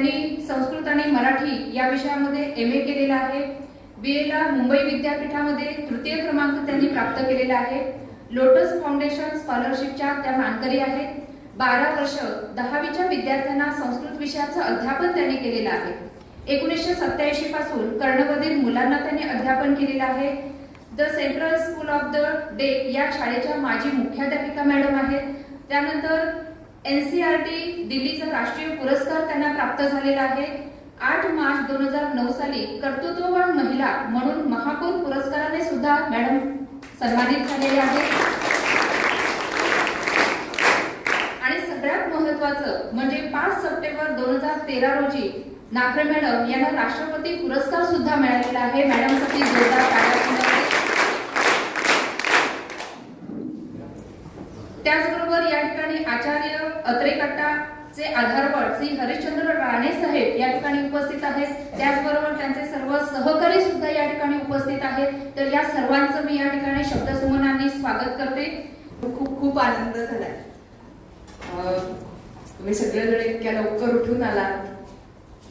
त्यांनी संस्कृत आणि मराठी या विषयामध्ये MA केलेला आहे। BA ला मुंबई विद्यापीठामध्ये तृतीय क्रमांक त्यांनी प्राप्त केलेला आहे। लोटस फाउंडेशन स्कॉलरशिपच्या त्या मानकरी आहेत। 12 वर्ष 10वीच्या विद्यार्थ्यांना संस्कृत विषयाचं अध्यापन त्यांनी केलेलं आहे। 1987 पासून कर्णबधीर मुलांना त्यांनी अध्यापन केलेलं आहे। The central school of the day या शाळेच्या माजी मुख्याध्यापिका मॅडम आहेत। त्यानंतर NCERT दिल्लीचा राष्ट्रीय पुरस्कार त्यांना प्राप्त झालेला आहे। 8 मार्च 2009 साली कर्तृत्ववान महिला म्हणून महापौर पुरस्काराने सुद्धा मॅडम सन्मानित झालेले आहेत। आणि सगळ्यात महत्त्वाचं म्हणजे 5 सप्टेंबर 2013 रोजी नाखरे मॅडम यांना राष्ट्रपती पुरस्कार सुद्धा मिळालेला आहे। मॅडमसाठी जोरदार टाळ्या। त्याचबरोबर या ठिकाणी आचार्य अत्रे कट्टाचे आधारवड श्री हरिश्चंद्र राणे साहेब या ठिकाणी उपस्थित आहेत। त्याचबरोबर त्यांचे सर्व सहकारी सुद्धा या ठिकाणी उपस्थित आहेत। तर या सर्वांचं मी या ठिकाणी शब्दसुमनांनी स्वागत करते। खूप खूप आनंद झालाय। तुम्ही सगळेजण इतक्या लवकर उठून आलात,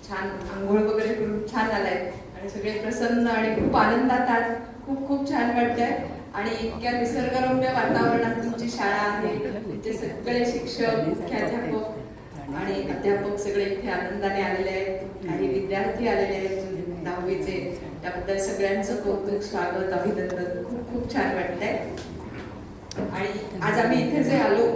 छान आंघोळ वगैरे करून छान आलाय आणि सगळे प्रसन्न आणि खूप आनंदात आहात। खूप खूप छान वाटतंय आणि इतक्या निसर्गरम्य वातावरणात तुमची शाळा आहे। तुमचे सगळे शिक्षक, मुख्याध्यापक आणि अध्यापक सगळे इथे आनंदाने आलेले आहेत। काही विद्यार्थी आलेले आहेत 10वीचे, त्याबद्दल सगळ्यांचं कौतुक, स्वागत, अभिनंदन। खूप खूप छान वाटतंय। आणि आज आम्ही इथे जे आलो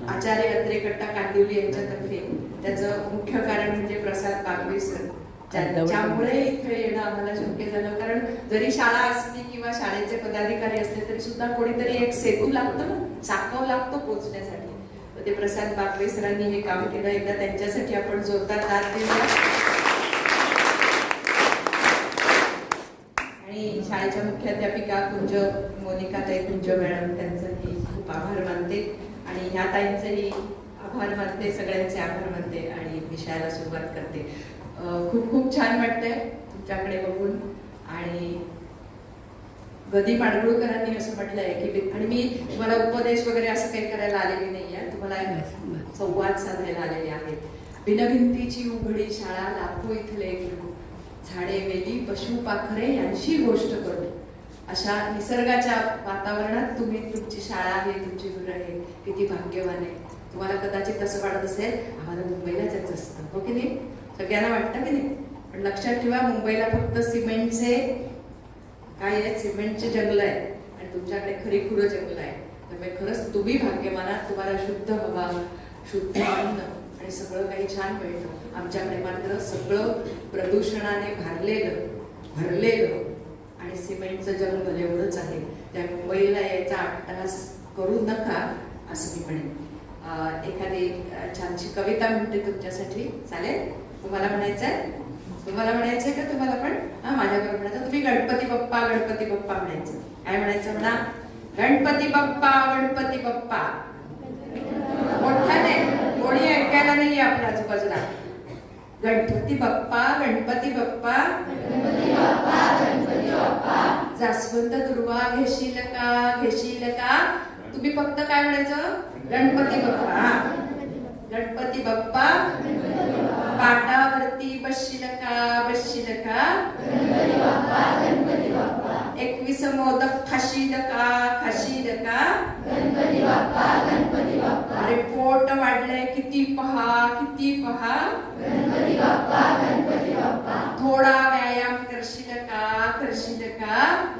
आचार्य अत्रे कट्टा कांदिवली यांच्यातर्फे, त्याचं मुख्य कारण म्हणजे प्रसाद बागवे सर, त्यामुळे इथे येणं आम्हाला शक्य झालं। कारण जरी शाळा असली किंवा शाळेचे पदाधिकारी असले तरी सुद्धा कोणीतरी एक सेतू लागतो ना, चाकव लागतो पोहोचण्यासाठी। तर ते प्रसाद बागवे सरांनी हे काम केलं। एकदा त्यांच्यासाठी आपण जोरदार ताल देऊया। आणि शाळेच्या मुख्याध्यापिका कुंज मोनिकाताई कुंज मॅडम, त्यांचंही खूप आभार मानते आणि ह्या ताईंचेही आभार मानते, सगळ्यांचे आभार मानते आणि विषयाला सुरुवात करते। खूप खूप छान वाटतंय तुमच्याकडे बघून। आणि गदी माडगुळकरांनी असं म्हटलंय की, आणि मी तुम्हाला उपदेश वगैरे असं काही करायला आलेली नाहीये, तुम्हाला संवाद साधायला आलेले आहे। बिनभिंतीची उघडी शाळा, लाखो इथले खेळू, झाडे वेली पशु पाखरे यांची गोष्ट करू। अशा निसर्गाच्या वातावरणात तुम्ही, तुमची शाळा आहे, तुमची घरं आहे, किती भाग्यवान आहे। तुम्हाला कदाचित असं वाटत असेल आम्हाला मुंबईला जायचं असतं, हो की नाही? सगळ्यांना वाटतं की नाही? पण लक्षात ठेवा, मुंबईला फक्त सिमेंटचे काय आहे, सिमेंटचे जंगल आहे आणि तुमच्याकडे खरीखुरं जंगल आहे। त्यामुळे खरंच तुम्ही भाग्यवान आहात, तुम्हाला शुद्ध हवा, शुद्ध अन्न आणि सगळं काही छान मिळतं। आमच्याकडे मात्र सगळं प्रदूषणाने भरलेलं आणि सिमेंटचं जंगल एवढंच आहे। त्या मुंबईला यायचा अट्टहास करू नका असं मी म्हणेन। एखादी छानशी कविता म्हणते तुमच्यासाठी, चालेल? तुम्हाला म्हणायचंय? तुम्हाला म्हणायचंय का? तुम्हाला पण माझ्याबरोबर म्हणायचं। तुम्ही गणपती बाप्पा गणपती बाप्पा म्हणायचं। काय म्हणायचं? म्हणा गणपती बाप्पा गणपती बाप्पा। मोठ्याने, कोणी ऐकायला नाही आपल्या आजूबाजूला। गणपती बाप्पा गणपती बाप्पा गणपती बाप्पा गणपती बाप्पा। जास्वंद दुर्वा घेशील का? तुम्ही फक्त काय म्हणायचं? गणपती बाप्पा गणपती बाप्पा। पाटावरती बसशील का गणपती बाप्पा गणपती बाप्पा। 21 मोदक खाशील का गणपती बाप्पा गणपती बाप्पा। अरे पोट वाढलंय किती पहा गणपती बाप्पा गणपती बाप्पा। थोडा व्यायाम करशील का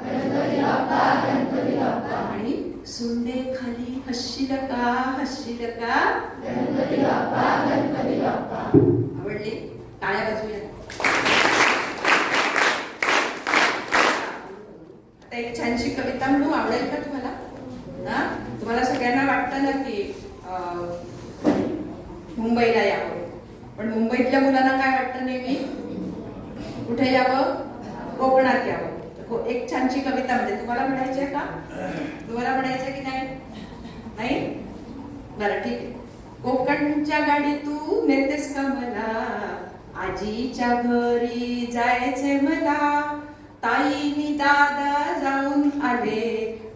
गणपती बाप्पा गणपती बाप्पा। आणि सुंदे खाली हसशील का गणपती बाप्पा गणपती बाप्पा। आवडली? टाळ्या वाजवूया। आता एक छानशी कविता म्हणू, आवडेल का तुम्हाला? तुम्हाला सगळ्यांना वाटतं ना की मुंबईला यावं, पण मुंबईतल्या मुलांना काय वाटतं नेहमी? कुठे यावं? कोकणात यावं। एक छानशी कविता म्हणते, तुम्हाला म्हणायची आहे का? तुम्हाला म्हणायचं की नाही? बरं ठीक आहे। कोकणच्या गाडी तू नेतेस का मला, आजीच्या घरी जायचे मला। ताईनी दादा जाऊन आले,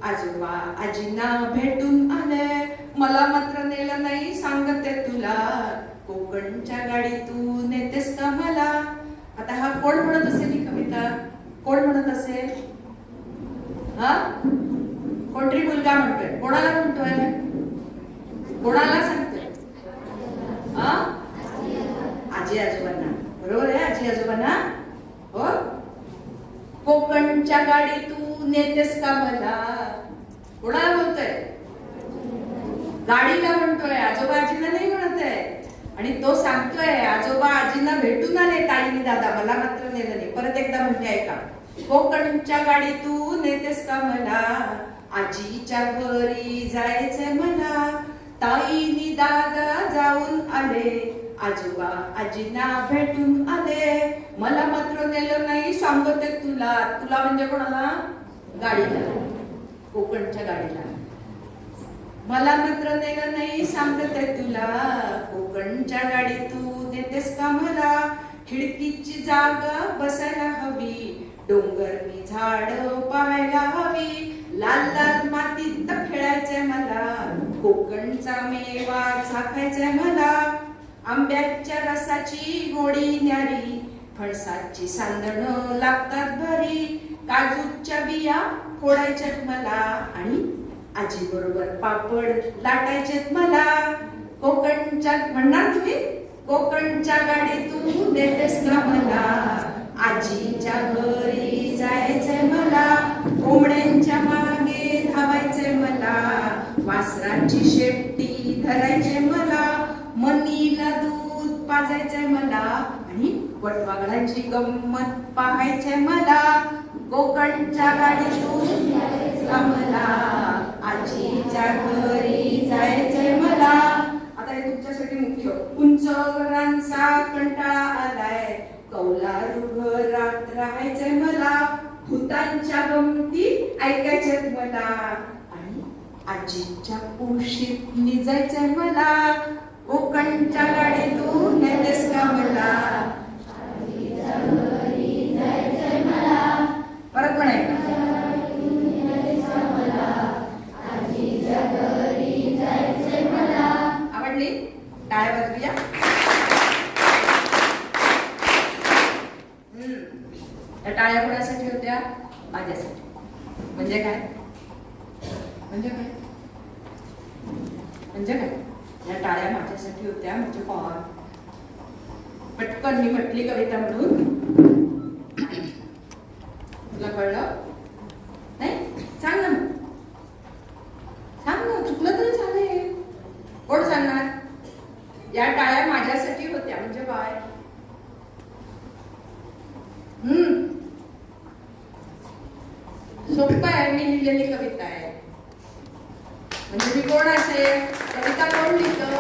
आजोबा आजींना भेटून आले, मला मात्र नेलं नाही सांगते तुला। कोकणच्या गाडीतून येतेस का मला. आता हा कोण म्हणत असेल ही कविता, कोण म्हणत असेल? हा, कोणतरी मुलगा म्हणतोय. कोणाला म्हणतोय? कोणाला सांगतोय? हा, आजी आजोबांना. बरोबर आहे, आजी आजोबांना. हो, कोकणच्या गाडीतून येतेस का मला. कोणाला बोलतोय? गाडीला म्हणतोय, आजोबा आजींना नाही म्हणत आहे. आणि तो सांगतोय आजोबा आजींना भेटून आले ताईनी दादा, मला मात्र नेलं नाही. परत एकदा म्हणते ऐका. कोकणच्या गाडीतून येतेस का मला, आजीच्या घरी जायचंय मला. ताईनी दादा जाऊन आले, आजोबा आजींना भेटून आले, मला मात्र नेलं नाही. सांगते तुला, तुला म्हणजे कोणाला? गाडीला, कोकणच्या गाडीला. मला मात्र नेलं नाही, सांगते तुला. कोकणच्या गाडीतून येतेस का मला, खिडकीची जागा बसायला हवी, डोंगरनी झाड पाहायला हवी, लाल लाल मातीत खेळायचंय मला, कोकणचा मेवा चाखायचंय मला. आंब्याच्या रसाची गोडी न्यारी, फणसाची सांदणं लागतात भरी, काजूच्या बिया फोडायच्यात मला, आणि आजी बरोबर पापड लाटायचेत मला. कोकणच्या म्हणणार तुम्ही, कोकणच्या गाडीतून येतेस का मला, आजीच्या घरी जायचंय मला, कोंबड्यांच्या मागे धावायचंय मला, वासराची शेपटी धरायचंय मला, मनीला दूध पाजायचंय मला, आणि वटवाघळाची गंमत पाहायचंय मला. कोकणच्या गाडीतून मला, आजीच्या घरी जायचंय मला. आता हे तुमच्यासाठी मुख्य. उंच घरांचा कंटाळा आलाय, कौलारू घरात राहायचंय मला, भूतांच्या गमती ऐकायच्यात मला, आणि आजीच्या कुशीत निजायचंय मला. कोकणच्या गाडीतून येतेस का मला, परत म्हणायचं. आवडली? टाळ्या वाजवूया. त्या टाळ्या कोणासाठी होत्या? माझ्यासाठी. म्हणजे काय? म्हणजे काय? म्हणजे काय? या टाळ्या माझ्यासाठी होत्या. म्हणजे काय? पटकन मी म्हटली कविता म्हणून. तुला कळलं नाही? सांग ना, सांग ना, चुकलं तरी चालेल. कोण सांगणार? या टाळ्या माझ्यासाठी होत्या म्हणजे काय? सोपं आहे, मी लिहिलेली कविता आहे. म्हणजे मी कोण असेल? कविता कोण लिहितं?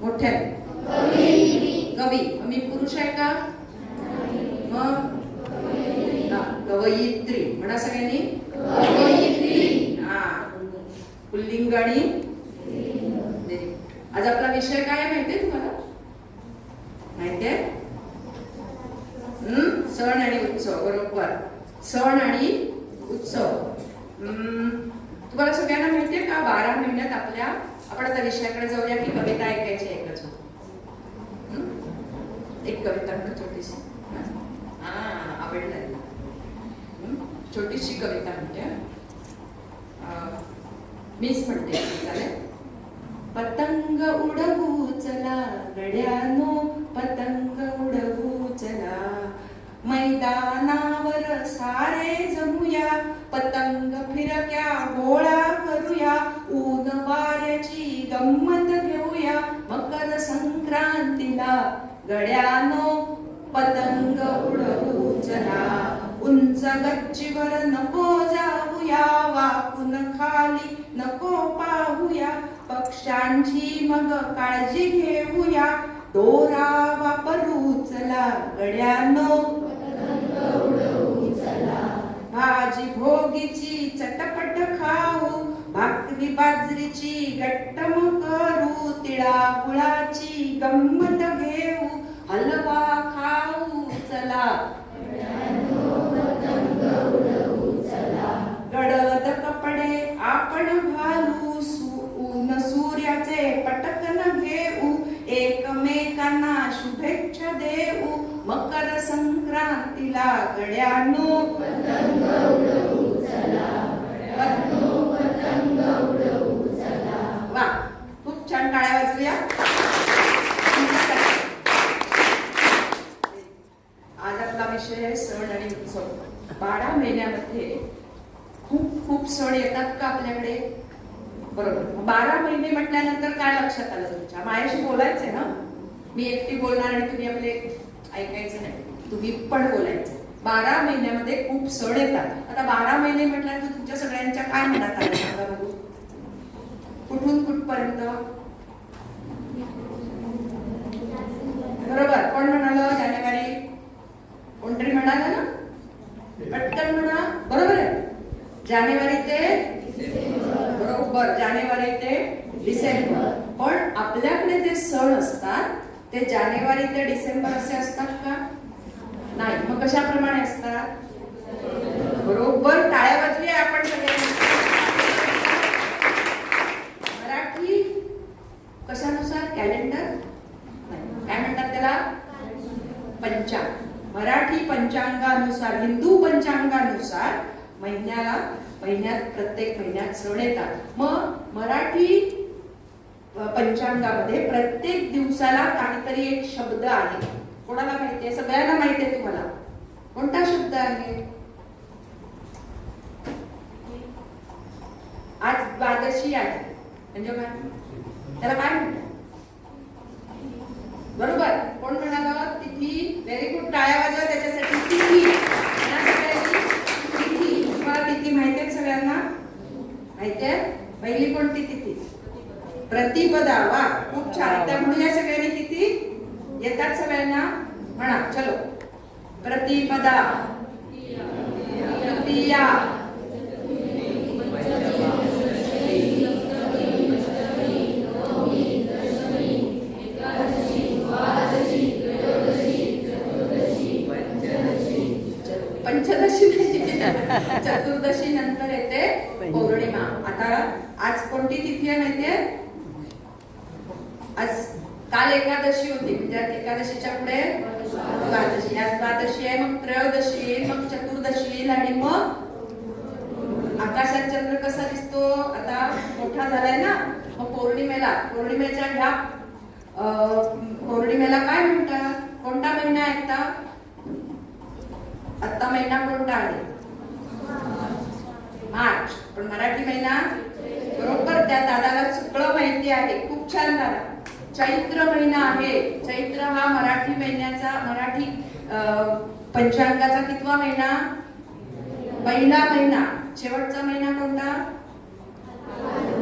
मोठ्या कवी. मी पुरुष आहे का? मग कवयित्री म्हणा सगळ्यांनी. हा, पुल्लिंग आणि आज आपला विषय काय आहे माहितीये तुम्हाला? माहितीये? सण आणि उत्सव. बरोबर, सण आणि उत्सव. तुम्हाला सगळ्यांना माहितीये का 12 महिन्यात आपल्या, आपण आता विषयाकडे जाऊया की कविता ऐकायची एकच. एक कविता म्हणून छोटीशी. आवडलं? छोटीशी कविता म्हणते, मीच म्हणते, चालेल? पतंग उडवू चला गड्यानो, पतंग उडवू चला, मैदानावर सारे जमूया, पतंग फिरक्या गोळा करूया, ऊन वाऱ्याची गंमत घेऊया, मकर संक्रांतीला गड्यानो पतंग उडवू चला, उंच गच्चीवर नको जाऊया, वाकून खाली नको पाहूया, पक्ष्यांची मग काळजी घेऊया, दोरा वापरू चला गड्यानो, भाजी भोगीची चटपट खाऊ, भाकरी बाजरीची गट्टम करू, तिळा गुळाची गंमत घेऊ, हलवा खाऊ चला, गडद कपडे आपण घालू, ऊन सूर्याचे शुभेच्छा देऊ मकर संक्रांतीला गड्यानो. वा, खूप छान, टाळ्या वाजवूया. आज आपला विषय आहे सण आणि उत्सव. 12 महिन्यामध्ये खूप खूप सण येतात का आपल्याकडे? बरोबर. 12 महिने म्हटल्यानंतर काय लक्षात आलं तुमच्या? माझ्याशी बोलायचंय ना, मी एकटी बोलणार आणि तुम्ही आपले ऐकायचं नाही, तुम्ही पण बोलायचं. 12 महिन्यामध्ये खूप सण येतात. आता 12 महिने म्हटल्यानंतर तुमच्या सगळ्यांच्या काय मनात आलं सांगा बघू? कुठून कुठपर्यंत? बरोबर. कोण म्हणाल जानेवारी? कोणतरी म्हणाला ना, पटकन म्हणा. बरोबर आहे. जानेवारी ते बरोबर, जानेवारी ते डिसेंबर. पण आपल्याकडे जे सण असतात ते जानेवारी ते डिसेंबर असे असतात का? नाही. मग कशाप्रमाणे असतात? बरोबर, टाळ्या वाजवूया आपण सगळे. मराठी कशानुसार? कॅलेंडर नाही, काय म्हणतात त्याला? पंचांग. मराठी पंचांगानुसार, हिंदू पंचांगानुसार महिन्यात प्रत्येक महिन्यात सण येतात. मग मराठी पंचांगामध्ये प्रत्येक दिवसाला काहीतरी एक शब्द आहे. कोणाला माहिती आहे? सगळ्यांना माहिती आहे. तुम्हाला कोणता शब्द आहे? आज द्वादशी आहे, म्हणजे काय? त्याला काय म्हणतात? बरोबर. कोण म्हणाला? तिथी. व्हेरी गुड, टाळ्या वाजवा त्याच्यासाठी. तिथी. तिथी. तुम्हाला तिथी माहिती आहे? सगळ्यांना माहिती आहे? पहिली कोणती तिथी? प्रतिपदा. वा, खूप छान. त्या म्हणूया सगळ्यांनी तिथी येतात सगळ्यांना. म्हणा, चलो. प्रतिपदा, तृतीया, पंचदशी, चतुर्दशी नंतर येते पौर्णिमा. आता आज कोणती तिथी आहे माहितीये? आज काल एकादशी होती, म्हणजे एकादशीच्या पुढे द्वादशी. आज द्वादशी आहे, मग त्रयोदशी येईल, मग चतुर्दशी येईल, आणि मग आकाशात चंद्र कसा दिसतो? आता मोठा झालाय ना. मग पौर्णिमेच्या ह्या पौर्णिमेला काय म्हणतात? कोणता महिना आहे आता महिना कोणता आहे? मार्च. पण मराठी महिना? बरोबर, त्या दादाला सगळं माहिती आहे. खूप छान दादा. चैत्र महिना आहे. चैत्र हा मराठी महिन्याचा, मराठी पंचांगाचा कितवा महिना? पहिला महिना. शेवटचा महिना कोणता?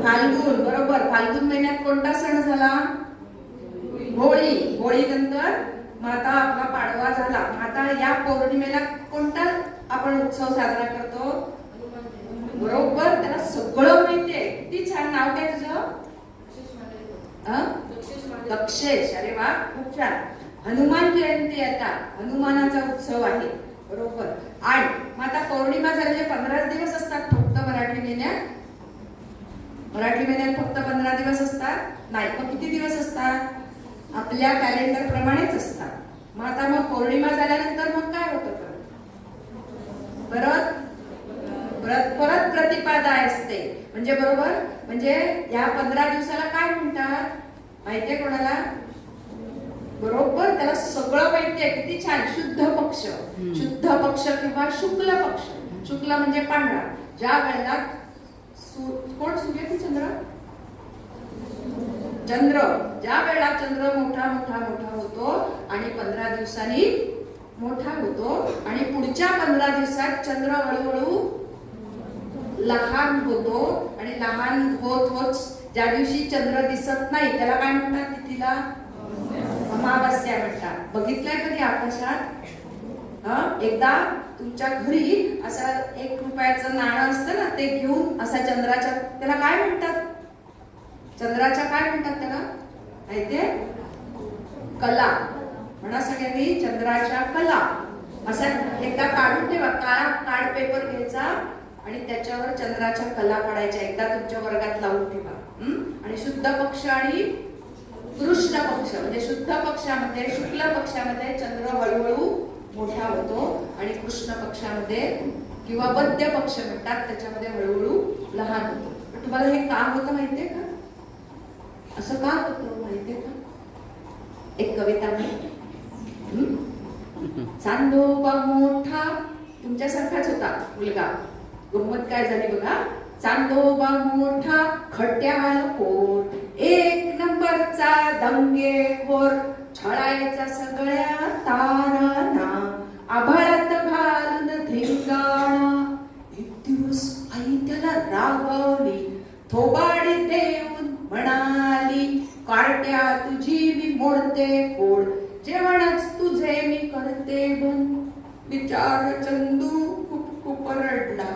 फाल्गुन. बरोबर. फाल्गुन महिन्यात कोणता सण झाला? होळी. होळी नंतर मग आता आपला पाडवा झाला. आता या पौर्णिमेला कोणता आपण उत्सव साजरा करतो? बरोबर, त्याला सगळं माहितीये. किती छान. नाव काय तुझं? दक्षेश. अरे वा, खूप छान. हनुमान जयंती आता, हनुमानाचा उत्सव आहे. बरोबर. आणि मग आता पौर्णिमा झालेले 15 दिवस असतात फक्त मराठी महिन्यात. मराठी महिन्यात फक्त 15 दिवस असतात? नाही. मग किती दिवस असतात? आपल्या कॅलेंडर प्रमाणेच असतात. मग आता मग पौर्णिमा झाल्यानंतर मग काय होतं? परत प्रतिपदा असते. म्हणजे बरोबर, म्हणजे या 15 दिवसाला काय म्हणतात माहितीये कोणाला? बरोबर, त्याला सगळं माहितीये. किती छान. शुद्ध पक्ष. शुद्ध पक्ष किंवा शुक्ल पक्ष. शुक्ल म्हणजे पांढरा. ज्या वेळेला कोण? सूर्य की चंद्र? चंद्र. ज्या वेळेला चंद्र मोठा मोठा मोठा होतो आणि 15 दिवसांनी मोठा होतो, आणि पुढच्या 15 दिवसात चंद्र हळूहळू लहान होतो, आणि लहान होत होत ज्या दिवशी चंद्र दिसत नाही त्याला काय म्हणतात? तिथीला अमावस्या म्हणतात. बघितलंय कधी आकाशात? एकदा तुमच्या घरी असा 1 रुपयाचं नाणं असतं ना, ते घेऊन असा चंद्राच्या, त्याला काय म्हणतात? चंद्राच्या काय म्हणतात त्याला माहितीये? कला. म्हणा सगळ्यांनी, चंद्राच्या कला. असा एकदा काढून ठेवा. काळा पेपर घ्यायचा आणि त्याच्यावर चंद्राच्या कला काढायच्या. एकदा तुमच्या वर्गात लावून ठेवा. आणि शुद्ध पक्ष आणि कृष्ण पक्ष म्हणजे शुद्ध पक्षामध्ये, शुक्ल पक्षामध्ये चंद्र हळूहळू मोठा होतो आणि कृष्ण पक्षामध्ये किंवा वद्य पक्ष म्हणतात त्याच्यामध्ये हळूहळू लहान होतो. पण तुम्हाला हे का होतं माहितीये का? असं का होतं माहितीये का? एक कविता म्हणते, चांदोबा मोठा तुमच्यासारखाच होता मुलगा. गंमत काय झाली बघा. चांदोबा मोठा खट्याळ पोट, एक नंबरचा दंगेखोर, छळायचा सगळ्या तारांना, आभाळात घालून धिंगाणा. एक दिवस आई त्याला रागवली, थोबाडी देऊन म्हणाली, कार्ट्या तुझी मी मोडते फोड, जेवणच तुझे मी करते बंद. बिचार चंदू खूप खूप रडला,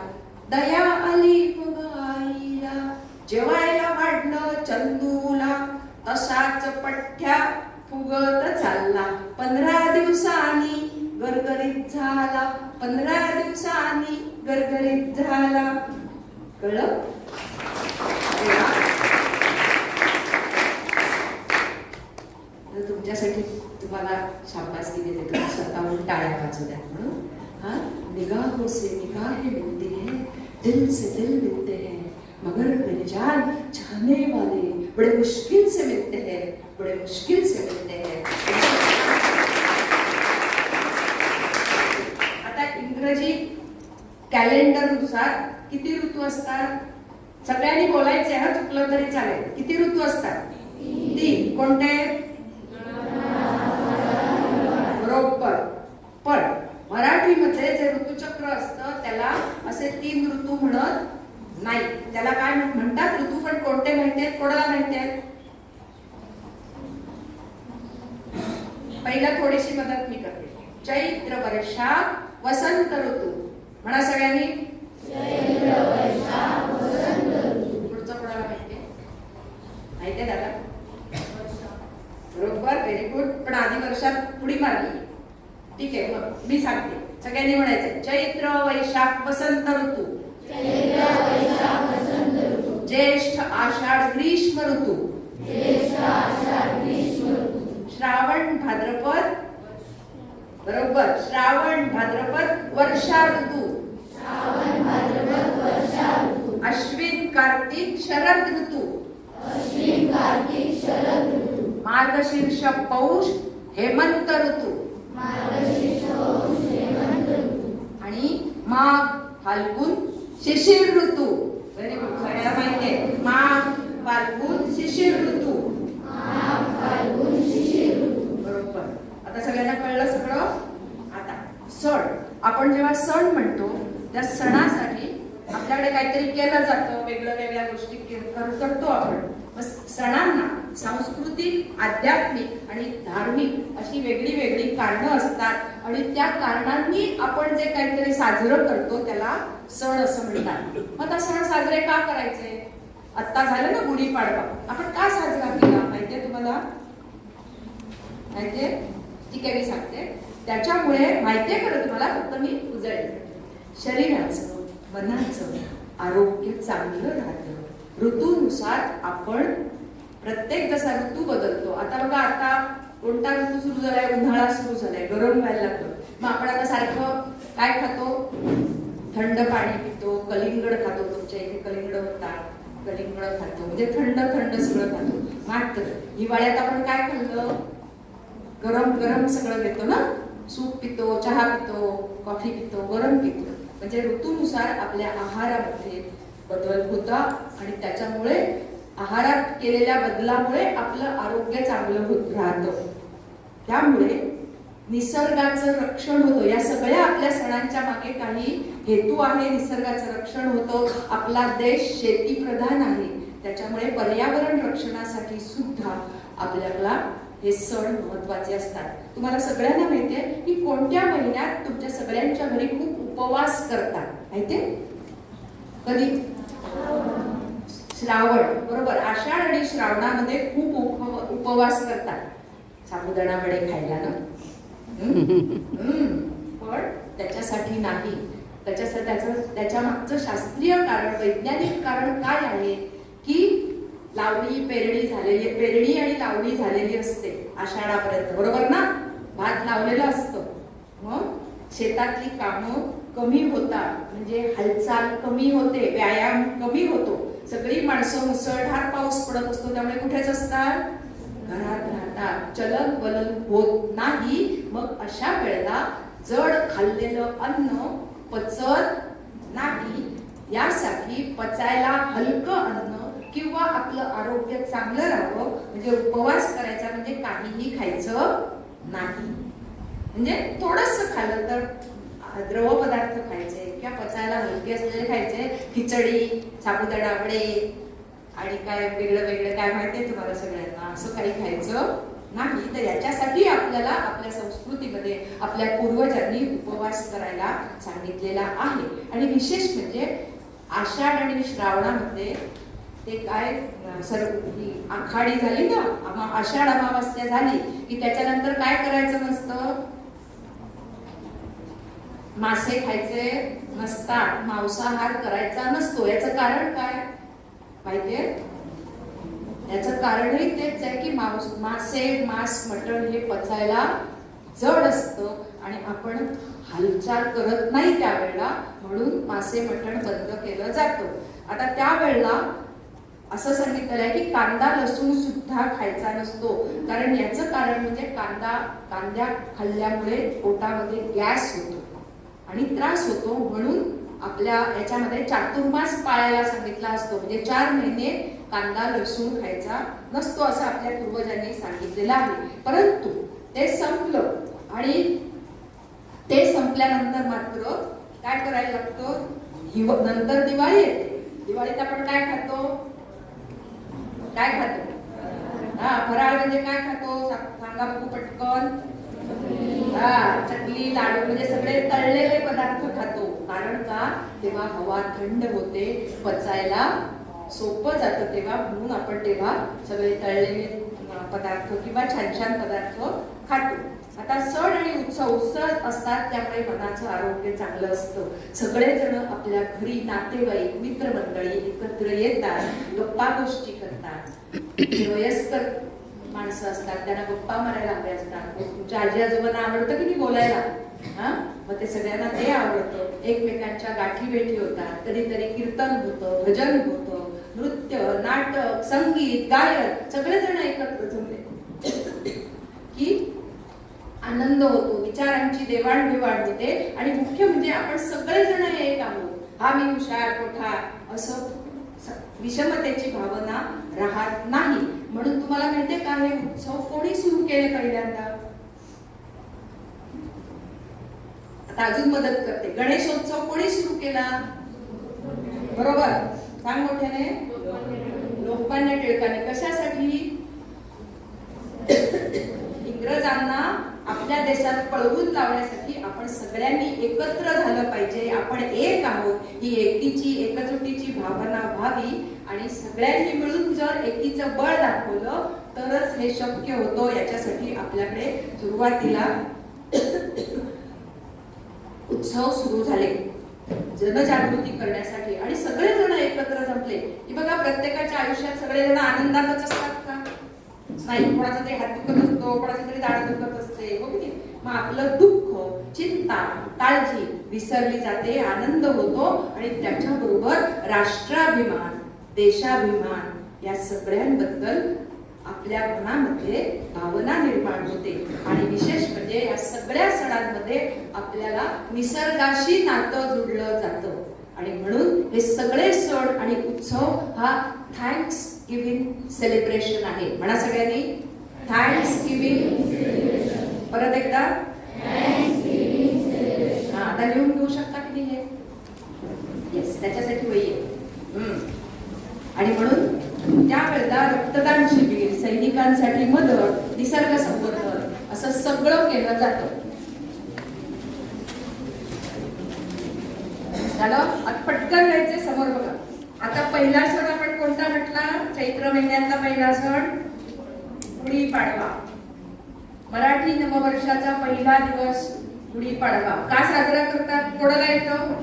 दया आली मग आईला. जेवायला वाढलं चंदूला, तसाच पठ्ठ्या फुगत चालला. 15 दिवसांनी गरगरीत झाला, 15 दिवसांनी गरगरीत झाला. कळलं? तुमच्यासाठी तुम्हाला शाबासकी देते, तुम्ही स्वतःहून टाळ्या वाजू द्या म्हणून. हाँ, निगाहों से निगाहें मिलती हैं, दिल से दिल मिलते हैं, मगर मेरे जान चाहने वाले बड़े मुश्किल से मिलते हैं, बड़े मुश्किल से मिलते हैं. आता इंग्रजी कॅलेंडर नुसार किती ऋतू असतात? सगळ्यांनी बोलायचे हा, चुकलं तरी चालेल. किती ऋतू असतात? 3. कोणते? बरोबर. पण मराठीमध्ये जे ऋतुचक्र असतं त्याला असे 3 ऋतू म्हणत नाही. त्याला काय म्हणतात? ऋतू. पण कोणते माहिती आहेत? कोणाला माहिती आहेत? पहिला थोडीशी मदत मी करते. चैत्र वैशाख वसंत ऋतू. म्हणा सगळ्यांनी. चैत्र वैशाख वसंत ऋतू. पुढचं कोणाला माहिती आहे? माहिती आहे दादा? बरोबर, व्हेरी गुड. पण आधी वर्षात उडी मारली. ठीक आहे, मग मी सांगते. सगळ्यांनी म्हणायचं चैत्र वैशाख वसंत ऋतू. चैत्र वैशाख वसंत ऋतू. ज्येष्ठ आषाढ ग्रीष्म ऋतू. ज्येष्ठ आषाढ ग्रीष्म ऋतू. श्रावण भाद्रपद. बरोबर, श्रावण भाद्रपद वर्षा ऋतू. श्रावण भाद्रपद वर्षा ऋतू. अश्विन कार्तिक शरद ऋतू. अश्विन कार्तिक शरद ऋतू. मार्गशीर्ष पौष हेमंत ऋतू. मार्गशीर्ष पौष हेमंत ऋतू. आणि माघ फाल्गुन शिशिर ऋतू. व्हेरी गुड, सगळ्यांना माहिती आहे. माघ फाल्गुन शिशिर ऋतू. माघ फाल्गुन शिशिर ऋतू. बरोबर. आता सगळ्यांना कळलं सगळं. आता सण. आपण जेव्हा सण म्हणतो त्या सणासाठी आपल्याकडे काहीतरी केलं जातं, वेगळ्या गोष्टी करतो आपण. सणांना सांस्कृतिक, आध्यात्मिक आणि धार्मिक अशी वेगळी कारणं असतात आणि त्या कारणांनी आपण जे काहीतरी साजरं करतो त्याला सण असं म्हणतात. मग आता सण साजरे का करायचे? आत्ता झालं ना गुढीपाडवा, आपण का साजरा केला माहितीये तुम्हाला? माहितीये? ठीक आहे, मी सांगते. त्याच्यामुळे माहितीये खरं तुम्हाला, फक्त मी उजळले. शरीराचं, मनाचं आरोग्य चांगलं राहतं. ऋतूनुसार आपण प्रत्येक जसा ऋतू बदलतो. आता बघा, आता कोणता ऋतू सुरू झालाय? उन्हाळा सुरू झालाय, गरम व्हायला लागलं. मग आपण आता सारखं काय खातो? थंड पाणी पितो, कलिंगड खातो. तुमच्या इथे कलिंगड होतात, कलिंगड खातो, म्हणजे थंड सगळं खातो. मात्र हिवाळ्यात आपण काय खाल्लं? गरम सगळं घेतो ना. सूप पितो, चहा पितो, कॉफी पितो, गरम पितो. म्हणजे ऋतूनुसार आपल्या आहारामध्ये बदल होता आणि त्याच्यामुळे आहारात केलेल्या बदलामुळे आपलं आरोग्य चांगलं होत राहतं. त्यामुळे निसर्गाचं रक्षण होतं. या सगळ्या आपल्या सणांच्या मागे काही हेतू आहे. निसर्गाचं रक्षण होतं. आपला देश शेती प्रधान आहे, त्याच्यामुळे पर्यावरण रक्षणासाठी सुद्धा आपल्याला हे सण महत्वाचे असतात. तुम्हाला सगळ्यांना माहितीये की कोणत्या महिन्यात तुमच्या सगळ्यांच्या घरी खूप उपवास करतात? माहितीये? कधी? श्रावण. बरोबर, आषाढ आणि श्रावणामध्ये खूप उपवास करतात साबुदाणा वडे खायला ना. पण त्याच्यासाठी नाही. त्याच्या मागचं शास्त्रीय कारण, वैज्ञानिक कारण काय आहे की लावणी पेरणी झालेली, पेरणी आणि लावणी झालेली असते आषाढापर्यंत, बरोबर ना? भात लावलेलं असतं. मग शेतातली कामं कमी होतात, म्हणजे हालचाल कमी होते, व्यायाम कमी होतो. सगळी माणसं मुसळधार पाऊस पडत असतो त्यामुळे कुठेच असतात, घरात राहतात, चलन वलन होत नाही. मग अशा वेळेला जड खाल्लेलं अन्न पचत नाही. यासाठी पचायला हलकं अन्न किंवा आपलं आरोग्य चांगलं राहावं म्हणजे उपवास करायचा म्हणजे काहीही खायचं नाही. म्हणजे थोडंसं खाल्लं तर द्रव पदार्थ खायचे किंवा पचायला हलके असलेले खायचे. खिचडी, साबुदाणा वडे आणि काय वेगळं वेगळं काय माहितीये तुम्हाला सगळ्यांना, असं काही खायचं नाही. तर याच्यासाठी आपल्याला आपल्या संस्कृतीमध्ये आपल्या पूर्वजांनी उपवास करायला सांगितलेला आहे. आणि विशेष म्हणजे आषाढ आणि श्रावणामध्ये ते काय आखाडी झाली ना, आषाढ अमावास्या झाली की त्याच्यानंतर काय करायचं नसतं, मासे खायचे नसतात, मांसाहार करायचा नसतो. याचं कारण काय माहितीये? याचं कारणही तेच आहे की मासे, मांस, मटण हे पचायला जड असतं आणि आपण हालचाल करत नाही त्यावेळेला, म्हणून मासे मटण बंद केलं जातं. आता त्यावेळेला असं सांगितलेलं आहे की कांदा लसूण सुद्धा खायचा नसतो. कारण याचं कारण म्हणजे कांद्या खाल्ल्यामुळे पोटामध्ये गॅस होतो आणि त्रास होतो. म्हणून आपल्या याच्यामध्ये चातुर्मास पाळायला सांगितला असतो, म्हणजे 4 महिने कांदा लसूण खायचा नसतो असं आपल्या पूर्वजांनी सांगितलेलं आहे. परंतु ते संपलं आणि ते संपल्यानंतर मात्र काय करायला लागतं, नंतर दिवाळी येते. दिवाळीत आपण काय खातो, काय खातो? फराळ म्हणजे काय खातो सांगा बघू पटकन. चकली, लाडू म्हणजे सगळे तळलेले पदार्थ खातो. कारण का, तेव्हा हवा थंड होते, पचायला सोपं जातं तेव्हा, म्हणून आपण तेव्हा सगळे तळलेले पदार्थ किंवा छान छान पदार्थ खातो. आता सण आणि उत्सव असतात त्यामुळे मनाचं आरोग्य चांगलं असतं. सगळेजण आपल्या घरी नातेवाईक मित्रमंडळी एकत्र येतात, गप्पा गोष्टी करतात. वयस्कर माणसं असतात त्यांना गप्पा मारायला हवे असतात. तुमच्या आजी आजोबांना आवडतं की नाही बोलायला? मग ते सगळ्यांना ते आवडतं. एकमेकांच्या गाठी भेटी होतात, कधीतरी कीर्तन होतं, भजन होतं, नृत्य, नाटक, संगीत, गायन सगळेजण एकत्र जमले की आनंद होतो, विचारांची देवाणघेवाण होते आणि मुख्य म्हणजे आपण सगळेजण एक आहोत. हा मी हुशार मोठा असं विषमतेची भावना राहत नाही. म्हणून तुम्हाला माहितीये का, हे उत्सव कोणी सुरू केले पहिल्यांदा? आता अजून मदत करते. गणेशोत्सव कोणी सुरू केला? बरोबर, सांग मोठ्याने. लोकमान्य टिळकांनी. कशासाठी? इंग्रजांना आपल्या देशात पळवून लावण्यासाठी आपण सगळ्यांनी एकत्र झालं पाहिजे, आपण एक आहोत ही एकीची एकजुटीची भावना व्हावी आणि सगळ्यांनी मिळून जर एकीचं बळ दाखवलं तरच हे शक्य होतं. याच्यासाठी आपल्याकडे सुरुवातीला उत्सव सुरू झाले जनजागृती करण्यासाठी आणि सगळेजण एकत्र जमले की बघा, प्रत्येकाच्या आयुष्यात सगळेजण आनंदातच असतात का? नाही, कोणाचा तरी हात दुखत असतो, कोणाचा तरी दाढ दुखत असते, हो की? मग आपलं दुःख, चिंता, काळजी विसरली जाते, आनंद होतो आणि त्याच्याबरोबर राष्ट्राभिमान, देशाभिमान या सगळ्यांबद्दल आपल्या मनामध्ये भावना निर्माण होते. आणि विशेष म्हणजे या सगळ्या सणांमध्ये आपल्याला निसर्गाशी नातं जुडलं जातं आणि म्हणून हे सगळे सण आणि उत्सव हा थँक्स गिव्हिंग सेलिब्रेशन आहे. म्हणा सगळ्यांनी, थँक्स गिव्हिंग. परत एकदा, आता लिहून घेऊ शकता की नाही हे? येस, त्याच्यासाठी वही आहे. आणि म्हणून त्यावेळेला रक्तदान शिबिर, सैनिकांसाठी मदत, निसर्ग संवर्धन असं सगळं केलं जातं. झालं? आता पटकन घ्यायचे समोर बघा. आता पहिला सण आपण कोणता म्हटला? चैत्र महिन्यातला पहिला सण गुढीपाडवा. मराठी नववर्षाचा पहिला दिवस गुढीपाडवा. का साजरा करतात? कोणाला येतं?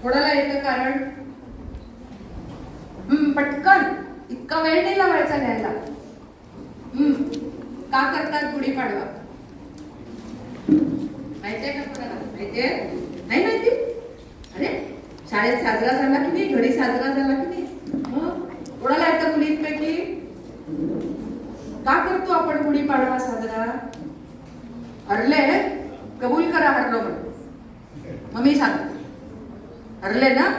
कोणाला येतं कारण? पटकन, इतका वेळ नाही लावायचा लिहायला. का करतात गुढीपाडवा माहितीये का कोणाला? माहितीये? नाही माहिती? अरे शाळेत साजरा झाला की नाही, घरी साजरा झाला की नाही? कोणाला येतं मुलींपैकी? का करतो आपण गुढीपाडवा साजरा? हरले? कबूल करा हरलो म्हणून. मग मी सांगते, हरले ना?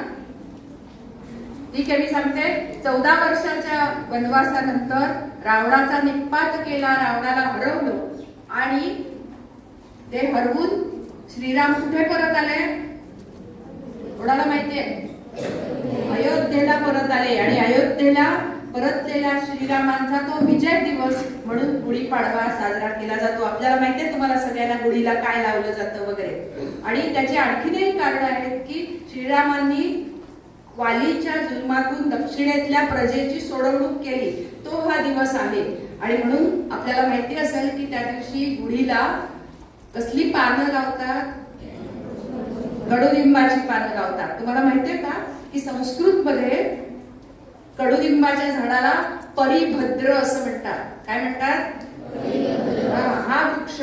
ठीक आहे, मी सांगते. 14 वर्षाच्या वनवासानंतर रावणाचा निपात केला, रावणाला हरवलं आणि ते हरवून श्रीराम कुठे परत आले? कोणाला माहितीये? अयोध्येला परत आले. आणि अयोध्येला परतलेल्या श्रीरामांचा तो विजय दिवस म्हणून गुढीपाडवा साजरा केला जातो. आपल्याला माहितीये, तुम्हाला सगळ्यांना गुढीला काय लावलं जातं वगैरे. आणि त्याची आणखीनही कारण आहेत की श्रीरामांनी वालीच्या जुलमातून दक्षिणेतल्या प्रजेची सोडवणूक केली, तो हा दिवस आहे. आणि म्हणून आपल्याला माहिती असेल की त्या दिवशी गुढीला कसली पानं लावतात? कडुलिंबाची पानं लावतात. तुम्हाला माहितीये का की संस्कृत मध्ये कडुलिंबाच्या झाडाला परिभद्र असं म्हणतात. काय म्हणतात? हा वृक्ष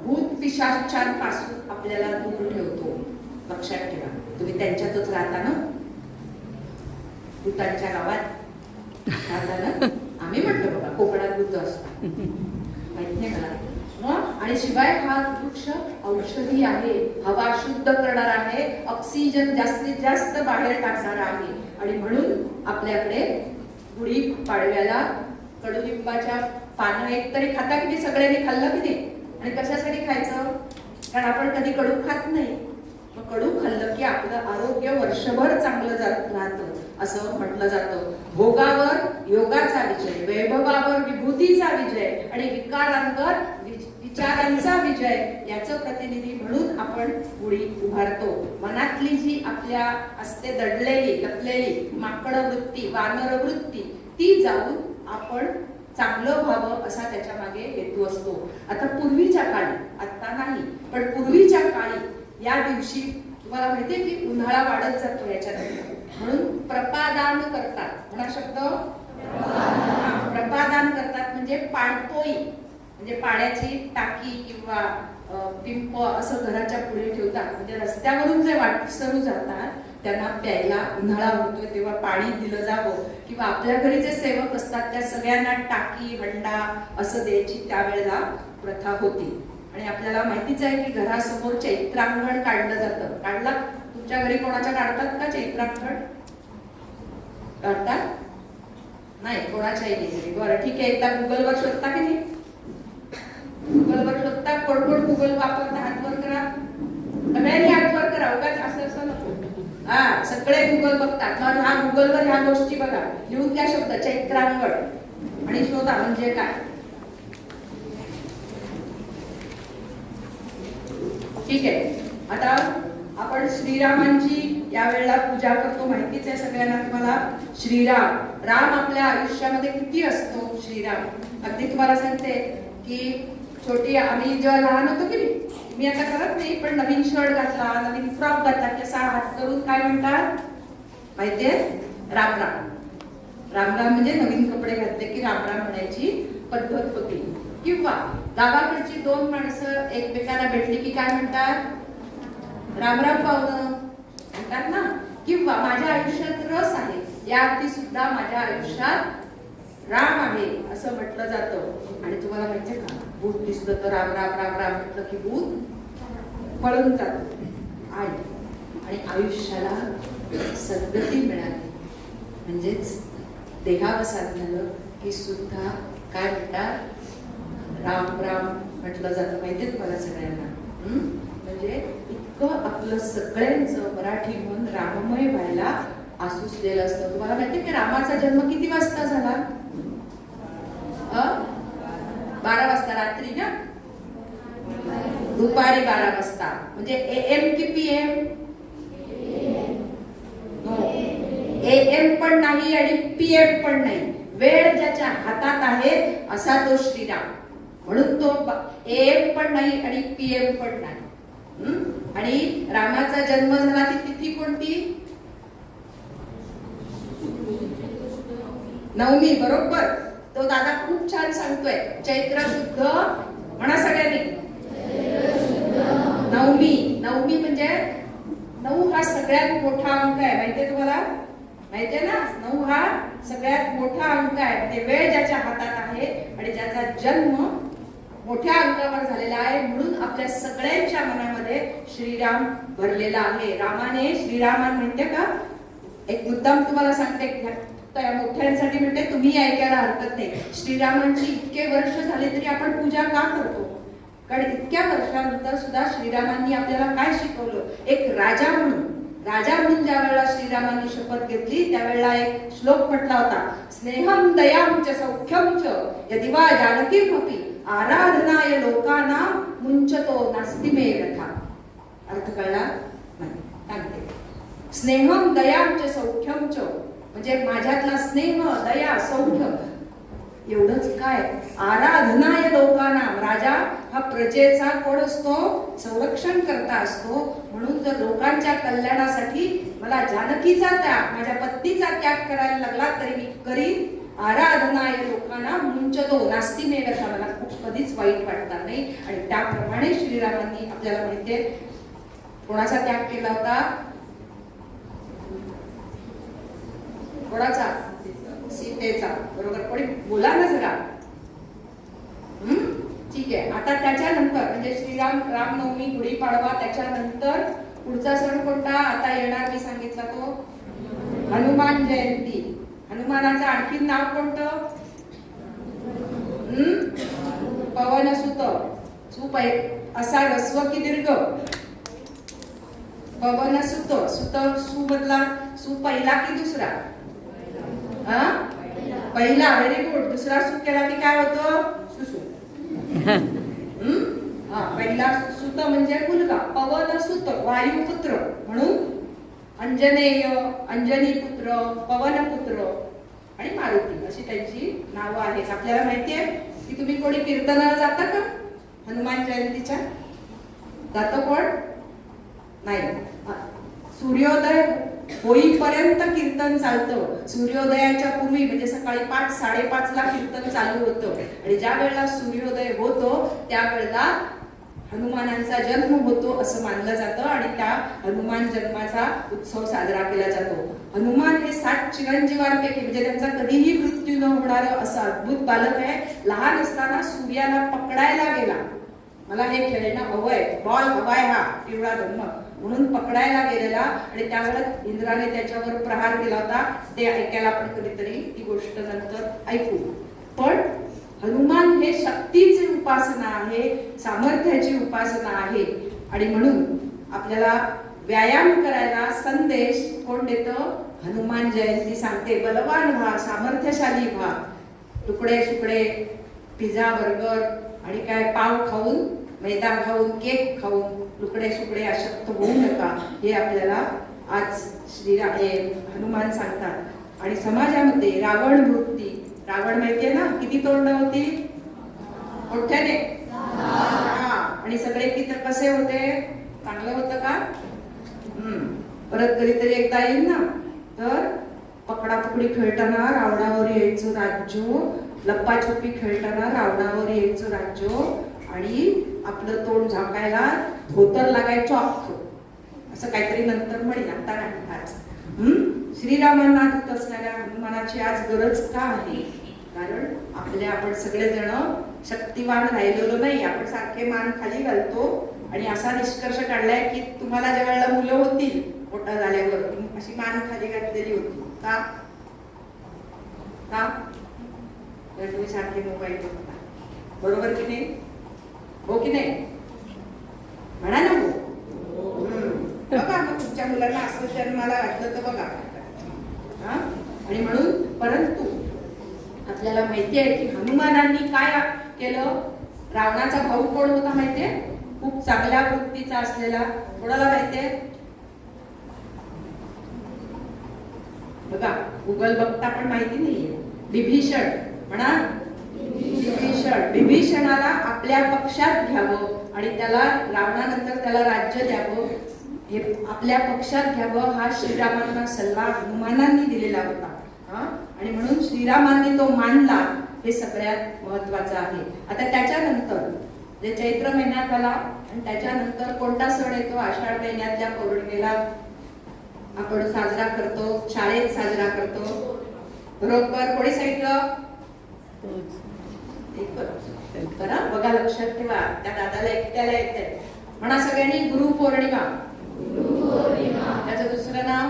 भूत पिशाचांपासून आपल्याला दूर ठेवतो. लक्षात ठेवा, तुम्ही त्यांच्यातच राहता ना, भूतांच्या गावात राहता ना. आम्ही म्हणतो बघा, कोकणात भूत असतात, माहित नाही मला. आणि शिवाय हा वृक्ष औषधी आहे, हवा शुद्ध करणारा आहे, ऑक्सिजन जास्तीत जास्त बाहेर टाकणारा आहे. आणि म्हणून आपल्याकडे गुढी पाडव्याला कडुलिंबाच्या पानं एक तरी खाता की नाही? सगळ्यांनी खाल्लं की नाही? आणि कशासाठी खायचं? कारण आपण कधी कडू खात नाही. मग कडू खाल्लं की आपलं आरोग्य वर्षभर चांगलं राहतं असं म्हटलं जातं. भोगावर योगाचा विजय, वैभवावर विभूतीचा विजय आणि विकारांवर विचारांचा विजय याचं प्रतिनिधी म्हणून आपण गुढी उभारतो. मनातली जी आपल्या असते दडलेली लपलेली माकड वृत्ती, वानर वृत्ती, ती जाऊन आपण चांगलं व्हावं असा त्याच्या मागे हेतू असतो. आता पूर्वीच्या काळी, आता नाही पण पूर्वीच्या काळी या दिवशी तुम्हाला माहितीये की उन्हाळा वाढत जातो याच्यानंतर, म्हणून प्रपादान करतात. म्हणा शब्द प्रपादान करतात म्हणजे पाणपोई, म्हणजे पाण्याची टाकी किंवा पिंप असं घराच्या पुढे ठेवतात. म्हणजे रस्त्यावरून जे वाटसरू जातात त्यांना प्यायला उन्हाळा होतोय तेव्हा पाणी दिलं जावं, किंवा आपल्या घरी जे सेवक असतात त्या सगळ्यांना टाकी हंडा असं द्यायची त्यावेळेला प्रथा होती. आणि आपल्याला माहितीच आहे की घरासमोर चैत्रांगण काढलं जातं. काढला तुमच्या घरी कोणाच्या काढतात का चैत्रांगण? काढतात? नाही, कोणाच्याही नाही. बरं ठीक आहे, एकदा गुगलवर शोधता की नाही? गुगलवर शोधता, कोण कोण गुगल वापरता? हात वर करा. सगळ्यांनी हात वर करा, उगाच असं नको. हा, सगळे गुगल बघतात. मग हा गुगलवर ह्या गोष्टी बघा, लिहून घ्या शब्द चैत्रांगण आणि शोधा म्हणजे काय. ठीक आहे, आता आपण श्रीरामांची यावेळेला पूजा करतो. माहितीच आहे सगळ्यांना तुम्हाला. श्रीराम, राम आपल्या आयुष्यामध्ये किती असतो श्रीराम. अगदी तुम्हाला सांगते की छोटी आम्ही जेव्हा लहान होतो की नाही, मी आता करत नाही पण नवीन शर्ट घातला, नवीन फ्रॉक घातला की असा हात करून काय म्हणतात माहितीये? राम राम. राम राम म्हणजे नवीन कपडे घातले की राम राम म्हणायची पद्धत होती. किंवा गावाकडची दोन माणसं एकमेकांना भेटली की काय म्हणतात? राम राम पाहुणं म्हणतात ना. किंवा माझ्या आयुष्यात रस आहे, या अर्थी सुद्धा माझ्या आयुष्यात राम आहे असं म्हटलं जातं. आणि तुम्हाला माहितीये का, भूत दिसलं तर राम राम राम राम म्हटलं की भूत पळून जात. आणि आयुष्याला सद्गती मिळाली म्हणजेच देहावसान झालं की सुद्धा काय म्हणतात? राम राम म्हटलं जातं. माहितीये तुम्हाला सगळ्यांना. म्हणजे इतकं आपलं सगळ्यांचं मराठी मन राममय व्हायला आसुसलेलं असतं. तुम्हाला माहितीये की रामाचा जन्म किती वाजता झाला? 12 वाजता रात्री ना, दुपारी 12 वाजता. म्हणजे AM की PM? AM पण नाही आणि PM पण नाही. वेळ ज्याच्या हातात आहे असा तो श्रीराम. म्हणून तो AM पण नाही आणि PM पण नाही. आणि रामाचा जन्म झाला ती तिथी कोणती? नवमी बरोबर. तो दादा खूप छान सांगतोय. चैत्र शुद्ध म्हणा सगळ्यांनी. नवमी. नवमी म्हणजे 9 हा सगळ्यात मोठा अंक आहे. माहितीये तुम्हाला? माहितीये ना? 9 हा सगळ्यात मोठा अंक आहे. म्हणजे वेळ ज्याच्या हातात आहे आणि ज्याचा जन्म मोठ्या अंकावर झालेला आहे, म्हणून आपल्या सगळ्यांच्या मनामध्ये श्रीराम भरलेला आहे. रामाने श्रीरामान म्हणते का? एक मुद्दाम तुम्हाला सांगते, त्या मोठ्यांसाठी म्हणते, तुम्ही ऐकायला हरकत नाही. श्रीरामांची इतके वर्ष झाले तरी आपण पूजा का करतो? कारण इतक्या वर्षानंतर सुद्धा श्रीरामांनी आपल्याला काय शिकवलं? एक राजा म्हणून ज्या वेळेला श्रीरामांनी शपथ घेतली त्यावेळेला एक श्लोक म्हटला होता, स्नेहम दयाम च सौख्यम च यदिवा जानकीमपि आराधनाय लोकाना मुंचतो नास्ति मे व्यथा. अर्थ कळला? नाही, सांगते. स्नेहम दयाम च सौख्यम च म्हणजे माझ्यातला स्नेह, दया, सौख्य एवढंच काय? आराधनाय लोकाना. राजा हा प्रजेचा कोण असतो? संरक्षण करता असतो. म्हणून जर लोकांच्या कल्याणासाठी मला जानकीचा त्याग, माझ्या पत्नीचा त्याग करायला लागला तरी मी करीन. आराधनाय लोकांना मुंचतो नास्ति मे व्यथा. मला कधीच वाईट वाटणार नाही. आणि त्याप्रमाणे श्रीरामांनी आपल्याला माहितीये कोणाचा त्याग केला होता? कोणाचा? सीतेचा. बरोबर. कोणी बोला ना जरा. ठीक आहे. आता त्याच्यानंतर म्हणजे रामनवमी, गुढीपाडवा, त्याच्यानंतर पुढचा सण कोणता आता येणार? मी सांगितला तो हनुमान जयंती. हनुमानाचं आणखी नाव कोणतं? पवनसुत. असा रस्व की दीर्घ? पवनसुत. सु मधला सु पहिला की दुसरा? पहिला. Very good. दुसरा सुख केला की काय होतं? सुसु. पहिला सुत म्हणजे मुलगा. पवनसुत वायुपुत्र. म्हणून अंजनेय, अंजनी पुत्र, पवनपुत्र आणि मारुती अशी त्यांची नावं आहेत. आपल्याला माहितीये की तुम्ही कोणी कीर्तनाला जाता का? हनुमान जयंतीच्या जातो कोण? नाही. सूर्योदय होईपर्यंत कीर्तन चालतं. सूर्योदयाच्या पूर्वी म्हणजे सकाळी 5-5:30 ला कीर्तन चालू होतं. आणि ज्या वेळेला सूर्योदय होतो त्यावेळेला हनुमानांचा जन्म होतो असं मानलं जातं आणि त्या हनुमान जन्माचा उत्सव साजरा केला जातो. हनुमान हे 60 चिरंजीवांपैकी म्हणजे त्यांचा कधीही मृत्यू न होणारं असं अद्भुत बालक आहे. लहान असताना सूर्याला पकडायला गेला. मला हे खेळणं हवंय, बॉल हवाय, हा पिवळा धम्म म्हणून पकडायला गेलेला आणि त्यावेळेस इंद्राने त्याच्यावर प्रहार केला होता. ते ऐकायला आपण कधीतरी ती गोष्ट नंतर ऐकू. पण हनुमान हे शक्तीची उपासना आहे, सामर्थ्याची उपासना आहे. आणि म्हणून आपल्याला व्यायाम करायला संदेश कोण देतं? हनुमान जयंती सांगते. बलवान व्हा, सामर्थ्यशाली व्हा. तुकडे सुकडे, पिझ्झा, बर्गर आणि काय पाव खाऊन, मैदा खाऊन, केक खाऊन तुकडे सुकडे अशक्त होऊ नका. हे आपल्याला आज हनुमान सांगतात. आणि समाजामध्ये रावण वृत्ती. रावण माहितीये ना? किती तोंड होती? मोठ्याने. आणि सगळे किती कसे होते? चांगलं होतं का? परत कधीतरी एकदा येईल ना तर पकडापकडी खेळताना रावणावर यायचं राज्य, लप्पाछप्पी खेळताना रावणावर यायचं राज्य आणि आपलं तोंड झाकायला धोतर लागायचं अख्खं. असं काहीतरी नंतर म्हणेल, आता नाही. आज श्रीरामांना दूत असणाऱ्या हनुमानाची आज गरज का आहे? कारण आपण सगळेजण शक्तिवान राहिलेलो नाही. आपण सारखे मान खाली घालतो आणि असा निष्कर्ष काढलाय की तुम्हाला ज्या वेळेला मुलं होतील मोठा झाल्यावर अशी मान खाली घातलेली होती. का? तुम्ही सारखे मोबाईल बघता. बरोबर की नाही? हो की नाही? म्हणा ना हो. बघा मग तुमच्या मुलांना असं जन्माला घातलं तर बघा. आणि म्हणून परंतु आपल्याला माहिती आहे की हनुमानांनी काय केलं? रावणाचा भाऊ कोण होता माहितीये? खूप चांगल्या वृत्तीचा असलेला. कोणाला माहितीये? बघा गुगल बघता पण माहिती नाहीये. विभीषण. म्हणा विभीषण. विभीषणाला आपल्या पक्षात घ्यावं आणि त्याला रावणानंतर त्याला राज्य द्यावं, हे आपल्या पक्षात घ्यावं हा श्रीरामांना सल्ला हनुमानांनी दिलेला होता. आणि म्हणून श्रीरामांनी तो मानला, हे सगळ्यात महत्वाचं आहे. आता त्याच्यानंतर जे चैत्र महिन्यात आला आणि त्याच्यानंतर कोणता सण येतो? आषाढ महिन्यातल्या पौर्णिमेला आपण साजरा करतो, शाळेत साजरा करतो. बरोबर. कोणी सांगितलं? करा बघा, लक्षात ठेवा. त्या दादाला एकट्याला येते. म्हणा सगळ्यांनी गुरुपौर्णिमा. त्याचं दुसरं नाव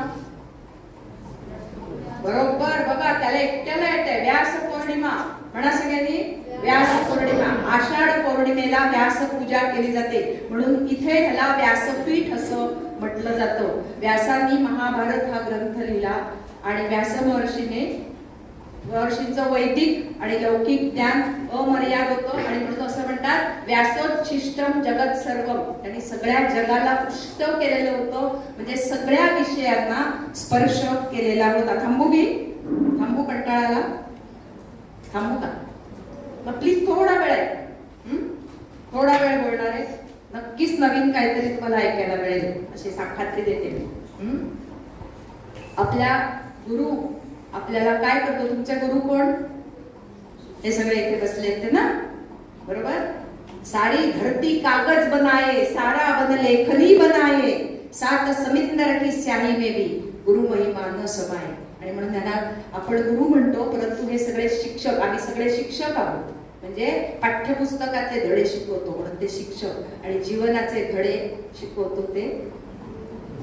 बरोबर बघा, त्याला एकट्याला येते. व्यास पौर्णिमा. म्हणा सगळ्यांनी व्यास पौर्णिमा. आषाढ पौर्णिमेला व्यास पूजा केली जाते, म्हणून इथे ह्याला व्यासपीठ असं म्हटलं जातं. व्यासांनी महाभारत हा ग्रंथ लिहिला आणि व्यास महर्षींचं वैदिक आणि लौकिक ज्ञान अमर्याद होतं आणि म्हणून असं म्हणतात व्यासोच्छिष्टम जगत सर्वम. त्यांनी सगळ्या जगाला पुष्ट केलेलं होतं, म्हणजे सगळ्या विषयांना स्पर्श केलेला होता. थांबू कंटाळाला? थांबू का? मग प्लीज थोडा वेळ आहे, थोडा वेळ बोलणार आहे. नक्कीच नवीन काहीतरी तुम्हाला ऐकायला मिळेल अशी खात्री देते मी. आपल्या गुरु आपल्याला काय करतो? तुमचे गुरु कोण? हे सगळे इथे बसले आहेत ना, बरोबर? सारी धरती कागज बनाए, सारा बन लेखनी बनाए, सात समिंदर की स्याही में भी गुरु महिमा न समाये. आणि म्हणून त्यांना आपण गुरु म्हणतो, परंतु हे सगळे शिक्षक, आम्ही सगळे शिक्षक आहोत. म्हणजे पाठ्यपुस्तकातले धडे शिकवतो म्हणून ते शिक्षक, आणि जीवनाचे धडे शिकवतो ते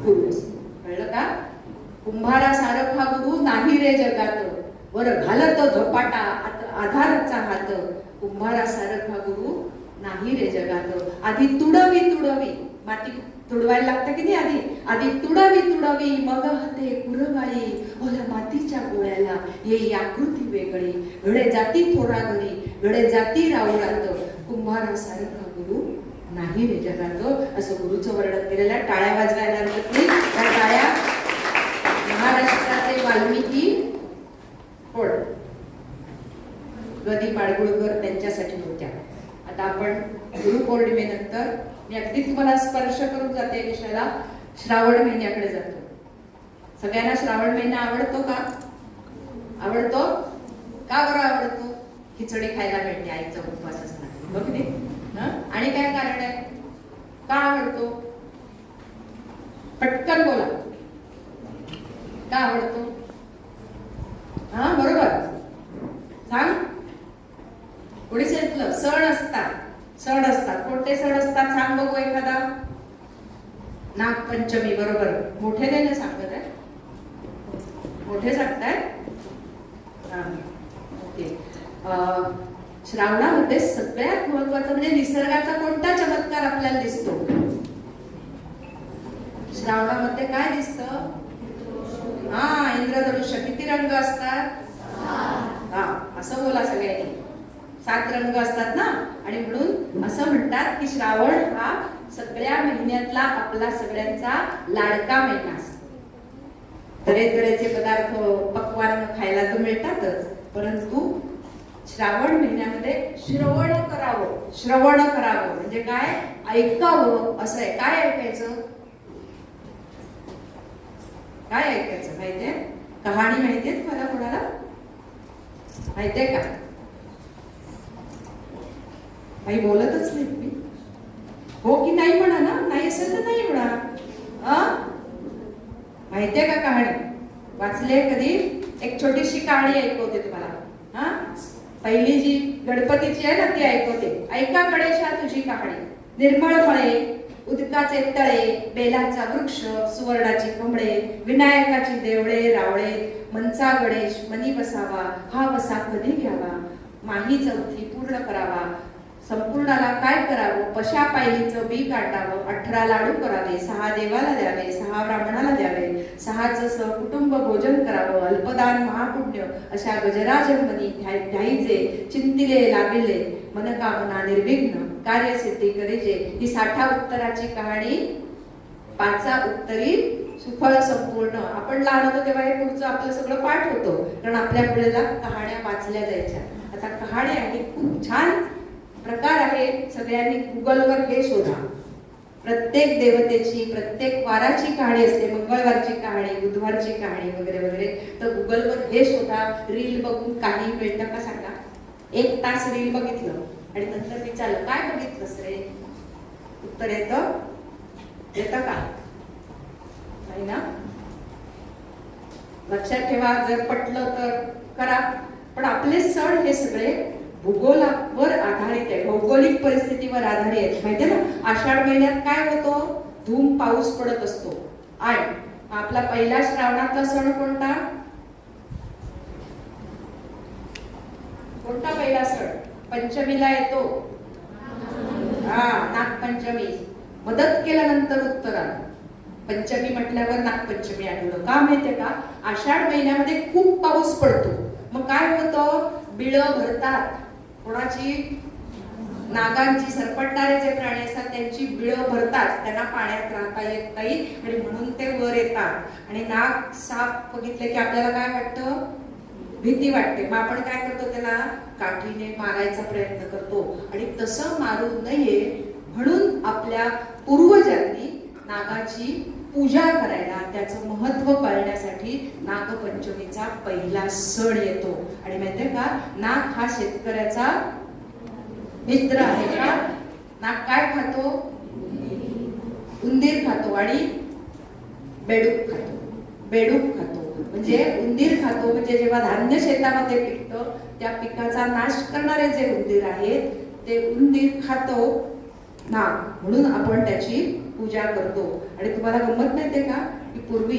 गुरु. कळलं का? कुंभारा सारखा गुरु नाही रे जगात, वर घालत धपाटा आधाराचा हात. कुंभारा सारखा गुरु नाही रे जगात. आधी तुडवी माती तुडवायला लागतं की नाही? आधी तुडवी मग हाते कुरवाळी. ओल्या मातीच्या गोळ्याला येई आकृती वेगळी. घडे जाती थोडा घरी, घडे जाती राऊळात. कुंभारा सारखा गुरु नाही रे जगात. असं गुरुचं वर्णन केलेलं. टाळ्या वाजवायला त्या टाळ्या महाराष्ट्राचे वाल्मिकी कोण? गदी माडगुळकर त्यांच्यासाठी होत्या. आता आपण गुरुपौर्णिमेनंतर मी अगदी तुम्हाला स्पर्श करून जाते विषयाला. श्रावण महिन्याकडे जातो. सगळ्यांना श्रावण महिना आवडतो का? आवडतो का? बरं आवडतो? खिचडी खायला मिळते आईचा उपवास असताना, बघ नाही? आणि काय कारण आहे का आवडतो? पटकन बोला. का आवडतो? बरोबर सांग. कोणी सांगितलं? सण असतात. कोणते सण असतात सांग बघू एखादा. नागपंचमी. बरोबर. मोठे नाही ना सांगत आहे? मोठे सांगताय? ओके. श्रावणामध्ये सगळ्यात महत्वाचं म्हणजे निसर्गाचा कोणता चमत्कार आपल्याला दिसतो? श्रावणामध्ये काय दिसतं? इंद्रधनुष्य. किती रंग असतात? असं बोला सगळ्यांनी. 7 रंग असतात ना. आणि म्हणून असं म्हणतात की श्रावण हा सगळ्या महिन्यातला आपला सगळ्यांचा लाडका महिना असतो. तऱ्हेतऱ्हेचे पदार्थ पक्वान खायला तर मिळतातच, परंतु श्रावण महिन्यामध्ये श्रवण करावं म्हणजे काय? ऐकावं असं आहे. काय ऐकायचं? काय ऐकायचं माहितीये? कहाणी माहितीये तुम्हाला? कोणाला माहितीये का? काही बोलतच नाही तुम्ही. हो की नाही म्हणा ना. नाही असेल तर नाही म्हणा. माहितीये का कहाणी? वाचले कधी? एक छोटीशी कहाणी ऐकवते तुम्हाला. पहिली जी गणपतीची आहे ना ती ऐकवते. ऐका गणेशा तुझी कहाणी. निर्मळ फळे, उदकाचे तळे, बेलाचा वृक्ष, सुवर्णाची कमळे, विनायकाची देवळे रावळे, मनचा गणेश मनी बसावा, हा वसा कधी घ्यावा, माही चौथी पूर्ण करावा, संपूर्णाला काय करावं, पशा पायलीचं बी काढावं, 18 लाडू करावे, 6 देवाला द्यावे, 6 ब्राह्मणाला द्यावे, 6चं सहकुटुंब भोजन करावं, अल्पदान महापुण्य अशा गजराज मनी ध्यायचे, चिंतिले लाविले, मनकामना निर्विघ्न कार्यसिद्धी करीजे. ही 60 उत्तराची कहाणी 5 उत्तरी सुफळ संपूर्ण. आपण लहान होतो तेव्हा हे पुढचं आपलं सगळं पाठ होतं, कारण आपल्या पुढेला कहाण्या वाचल्या जायच्या. आता कहाण्या हे खूप छान प्रकार आहे. सगळ्यांनी गुगलवर हे शोधा. प्रत्येक देवतेची प्रत्येक वाराची कहाणी असते, मंगळवारची कहाणी, बुधवारची कहाणी वगैरे वगैरे. तर गुगलवर हे शोधा, रील बघून काही मिळतं का सांगा? 1 तास रील बघितलं आणि नंतर विचारलं काय बघितलंस रे, उत्तर येतं का? नाही ना? लक्षात ठेवा, जर पटलं तर करा. पण आपले सण हे सगळे भूगोलावर आधारित आहे, भौगोलिक परिस्थितीवर आधारित आहेत. माहितीये ना, आषाढ महिन्यात काय होतो? धूम पाऊस पडत असतो. आणि आपला पहिला श्रावणातला सण कोणता? कोणता पहिला सण पंचमीला येतो? नागपंचमी. मदत केल्यानंतर उत्तर आलं. पंचमी म्हटल्यावर नागपंचमी आठवलं. का माहितीये का? आषाढ महिन्यामध्ये खूप पाऊस पडतो. मग काय होतं? बिळं भरतात. कोणाची? नागांची, सरपटणारे जे प्राणी असतात त्यांची बिळं भरतात, त्यांना पाण्यात राहता येत नाही आणि म्हणून ते वर येतात. आणि नाग, साप बघितले की आपल्याला काय वाटतं? भीती वाटते. मग आपण काय करतो? त्याला काठीने मारायचा प्रयत्न करतो. आणि तसं मारू नये म्हणून आपल्या पूर्वजांनी नागाची पूजा करायला, त्याचं महत्व कळण्यासाठी नागपंचमीचा पहिला सण येतो. आणि माहितीये का, नाग हा शेतकऱ्याचा मित्र आहे का? नाग काय खातो? उंदीर खातो आणि बेडूक खातो. बेडूक खातो म्हणजे उंदीर खातो, म्हणजे जेव्हा धान्य शेतामध्ये पिकतं त्या पिकाचा नाश करणारे जे उंदीर आहेत ते उंदीर खातो नाग, म्हणून आपण त्याची पूजा करतो. आणि तुम्हाला गंमत माहितीये का, की पूर्वी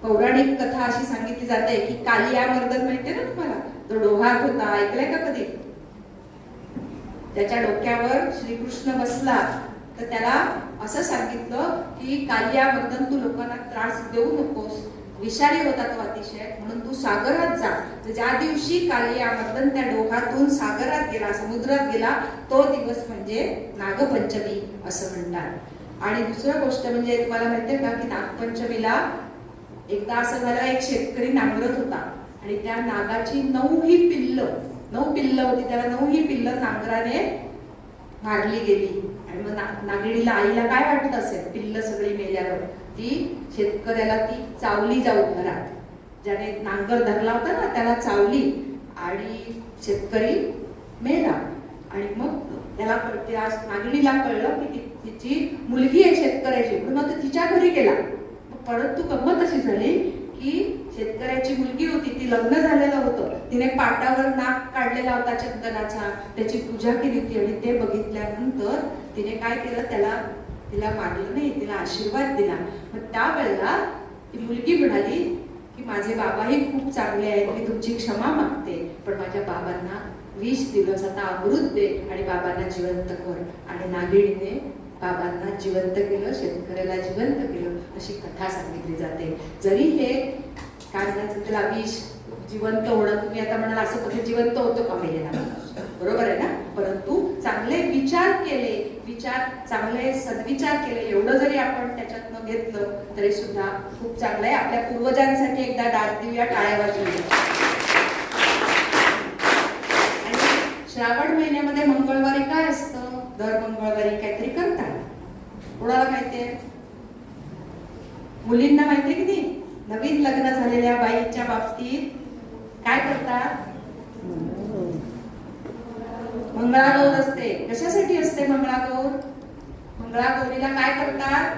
पौराणिक कथा अशी सांगितली जाते की कालियामर्दन, माहितीये ना तुम्हाला? तो डोहात होता, ऐकलंय का कधी? त्याच्या डोक्यावर श्रीकृष्ण बसला तर त्याला असं सांगितलं की कालियामर्दन, तू लोकांना त्रास देऊ नकोस, विषारी होता तो अतिशय, म्हणून तू सागरात जा. तर ज्या दिवशी कालियामर्दन त्या डोहातून सागरात गेला, समुद्रात गेला, तो दिवस म्हणजे नागपंचमी असं म्हणतात. आणि दुसरं गोष्ट म्हणजे तुम्हाला माहितीये का की नागपंचमीला एकदा असं झालं, एक शेतकरी नांगरत होता आणि त्या नागाची 9 पिल्लं होती, त्याला 9 पिल्लं नांगराने मारली गेली. आणि मग नागिणीला, आईला काय वाटत असेल? पिल्लं सगळी मेल्यावर ती शेतकऱ्याला ती चावली जाऊन घरात, ज्याने नांगर धरला होता ना त्याला चावली आणि शेतकरी मेला. आणि मग त्याला नागिणीला कळलं की तिची मुलगी आहे शेतकऱ्याची, म्हणून मग तिच्या घरी गेला. परंतु गंमत अशी झाली की शेतकऱ्याची मुलगी होती, ती लग्न झालेलं होतं, तिने पाटावर नाग काढलेला होता चंदनाचा, त्याची पूजा केली होती. आणि ते बघितल्यानंतर तिने काय केलं? तिला मारलं नाही, तिला आशीर्वाद दिला. मग त्यावेळेला ती मुलगी म्हणाली की माझे बाबाही खूप चांगले आहेत, मी तुमची क्षमा मागते, पण माझ्या बाबांना 20 दिवस आता अमृत दे आणि बाबांना जिवंत कर. आणि नागिणीने बाबांना जिवंत केलं, शेतकऱ्याला जिवंत केलं, अशी कथा सांगितली जाते. जरी हे काय म्हणायचं त्याला विष जिवंत होणं, तुम्ही आता म्हणाल असं कधी जिवंत होतो का मेलेला? बरोबर आहे ना? परंतु चांगले विचार केले, चांगले सद्विचार केले, एवढं जरी आपण त्याच्यातनं घेतलं तरी सुद्धा खूप चांगलं आहे. आपल्या पूर्वजांसाठी एकदा दाद देऊया, टाळ्या वाजवूया. आणि श्रावण महिन्यामध्ये मंगळवारी काय असतं? दर मंगळवारी काहीतरी करतात. कोणाला माहितीये? मुलींना माहितीये की नाही? नवीन लग्न झालेल्या बाईच्या बाबतीत काय करतात? मंगळागौर असते. कशासाठी असते मंगळागौर? मंगळागौरीला काय करतात?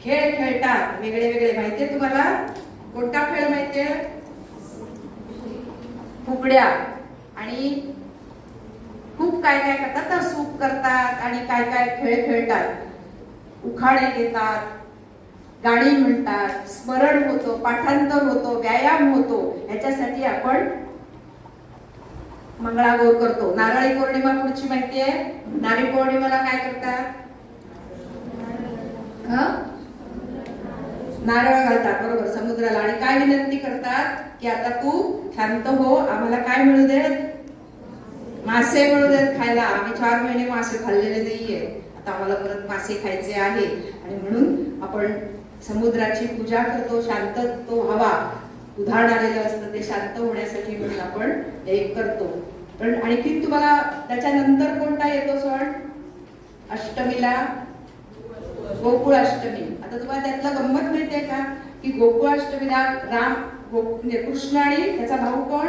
खेळ खेळतात, वेगळे वेगळे. माहितीये तुम्हाला? कोणता खेळ माहितीये? फुगड्या. आणि खूप काय काय करतात ना, सूप करतात आणि काय काय खेळ खेळतात, उखाणे घेतात, गाणी म्हणतात, स्मरण होतं, पाठांतर होतं, व्यायाम होतो. ह्याच्यासाठी आपण मंगळागौर करतो. नारळी पौर्णिमा पुढची माहितीये? नारळी पौर्णिमेला काय करतात? नारळ घालतात, बरोबर, समुद्राला. आणि काय विनंती करतात की आता तू शांत हो, आम्हाला काय मिळू देत? मासे मिळू देत खायला. आम्ही 4 महिने मासे खाल्लेले नाहीये, आता आम्हाला परत मासे खायचे आहे. आणि म्हणून आपण समुद्राची पूजा करतो, शांत तो हवा, उधाण आलेलं असतं ते शांत होण्यासाठी म्हणून आपण हे करतो. पण आणखी तुम्हाला त्याच्यानंतर कोणता येतो सण? अष्टमीला गोकुळाष्टमी. आता तुम्हाला त्यातला गंमत माहितीये का की गोकुळाष्टमीला म्हणजे कृष्ण आणि त्याचा भाऊ कोण,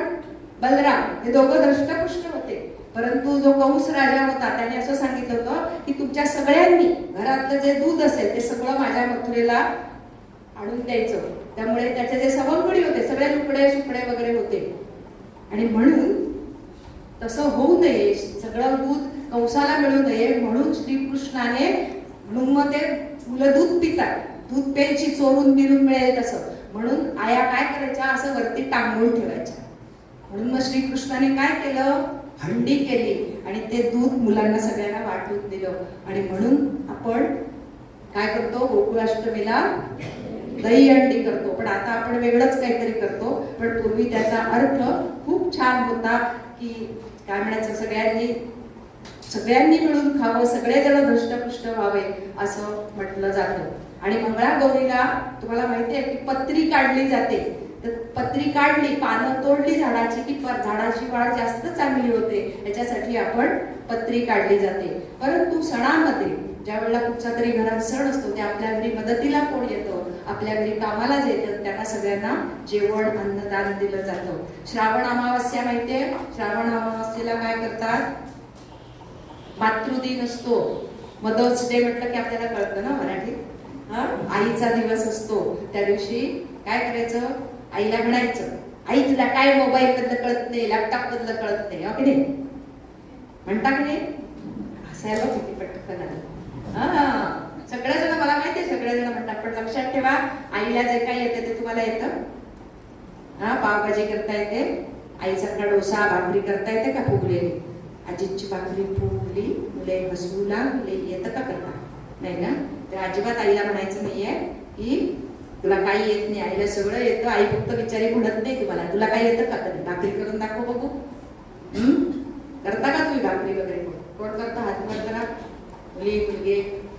बलराम, हे दोघं धष्टपुष्ट होते. परंतु जो कंस राजा होता त्याने असं सांगितलं होतं की तुमच्या सगळ्यांनी घरातलं जे दूध असेल ते सगळं माझ्या मथुरेला आणून द्यायचं. त्यामुळे त्याचे जे सवंगडी होते सगळे लुकडे सुकडे वगैरे होते. आणि म्हणून तसं होऊ नये, सगळं दूध कंसाला मिळू नये म्हणून श्रीकृष्णाने, म्हणून मग ते मुलं दूध पितात, दूध प्यायची चोरून बिरून मिळेल तसं, म्हणून आया काय करायच्या, असं वरती टांगून ठेवायच्या. म्हणून मग श्रीकृष्णाने काय केलं, हंडी केली आणि ते दूध मुलांना सगळ्यांना वाटून दिलं. आणि म्हणून आपण काय करतो, गोकुळाष्टमीला दही हंडी करतो. पण आता आपण वेगळंच काहीतरी करतो. पण पूर्वी त्याचा अर्थ खूप छान होता की काय म्हणायचं, सगळ्यांनी मिळून खावं, सगळेजण धष्टपुष्ट व्हावे असं म्हटलं जातं. आणि मंगळागौरीला तुम्हाला माहिती आहे की पत्री काढली जाते. तर पत्री काढली, पानं तोडली झाडाची की झाडाची वाढ जास्त चांगली होते, याच्यासाठी आपण पत्री काढली जाते. परंतु सणामध्ये ज्या वेळेला कुठचा तरी घरात सण असतो ते आपल्या घरी मदतीला कोण येतं, आपल्या घरी कामाला जे येतं त्यांना सगळ्यांना जेवण अन्नदान दिलं जातं. श्रावण अमावास्या माहितीये, श्रावण अमावास्येला काय करतात, मातृदिन असतो. मदर्स डे म्हटलं की आपल्याला कळतं ना मराठीत, आईचा दिवस असतो. त्या दिवशी काय करायचं, आईला म्हणायचं, आई तुला काय मोबाईल मधलं कळत नाही, लॅपटॉप मधलं कळत नाही, हो की नाही, म्हणता की नाही, हसायला किती पटकन आलं. सगळेजण, मला माहितीये सगळेजण म्हणतात, पण लक्षात ठेवा आईला जे काही येते ते तुम्हाला येतं. पावभाजी करता येते, आईसारखा डोसा भाकरी करता येते का फुगलेली, आजीची भाकरी फुगली, मुले हसू लागले, येतं का करता, नाही ना. तर अजिबात आईला म्हणायचं नाहीये की तुला काही येत नाही, आईला सगळं येतं. आई फक्त बिचारी म्हणत नाही तुम्हाला तुला काही येतं का, कधी भाकरी करून दाखव बघू. करता का तुम्ही भाकरी वगैरे, कोण करता, हात वर करा, मुली मुलगे,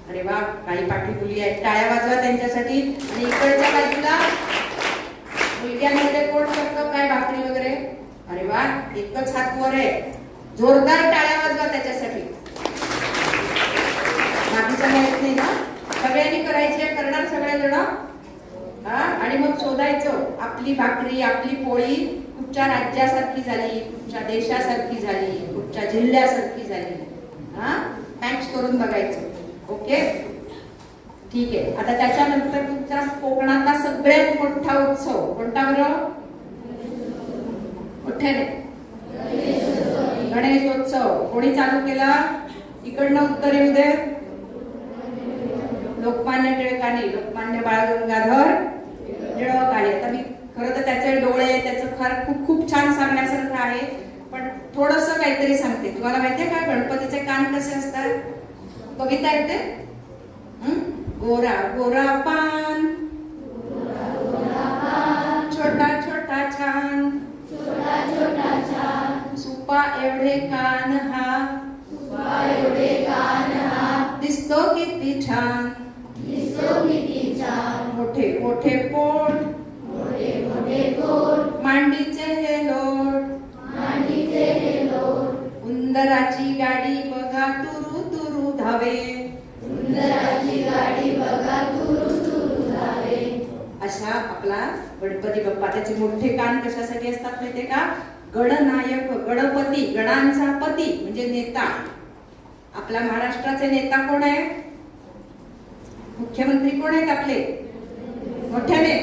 अरे वा, काही पाठी मुली आहेत, टाळ्या वाजवा त्यांच्यासाठी. आणि इकडच्या बाजूला मुलग्यांमध्ये कोण करतं काय भाकरी वगैरे, अरे वा, एकच हात वर आहे, जोरदार टाळ्या वाजवा त्याच्यासाठी. बाकीच्या माहित नाही ना, सगळ्यांनी करायची, करणार सगळेजण. आणि मग शोधायचं आपली भाकरी आपली पोळी कुठच्या राज्यासारखी झाली, कुठच्या देशासारखी झाली, कुठच्या जिल्ह्यासारखी झाली, मॅच करून बघायचं. ओके, ठीक आहे. आता त्याच्यानंतर तुमचा कोकणातला सगळ्यात मोठा उत्सव कोणता बरं, मोठ्याने गणेशोत्सव. कोणी चालू केला, इकडनं उत्तर येऊ दे, लोकमान्य टिळकांनी, लोकमान्य बाळ गंगाधर टिळक आहे. आता मी खरं तर त्याचे डोळे, त्याचं फार खूप खूप छान सांगण्यासारखं आहे, पण थोडस काहीतरी सांगते. तुम्हाला माहितीये का गणपतीचे कान कसे असतात, कविता येते, गोरा गोरा पान, छोटा छोटा छान, सुपा एवढे कान हा, दिसतो किती छान, मोठे मोठे पोट, मांडीचे हे लोट, उंदराची गाडी बघा तुरु तुरु धावे, अशा आपला गणपती बाप्पा. त्याचे मोठे कान कशासाठी असतात माहितीये का, गणनायक, गणपती, गणांचा पती म्हणजे नेता. आपल्या महाराष्ट्राचे नेता कोण आहे, मुख्यमंत्री कोण आहेत आपले, मोठ्याने.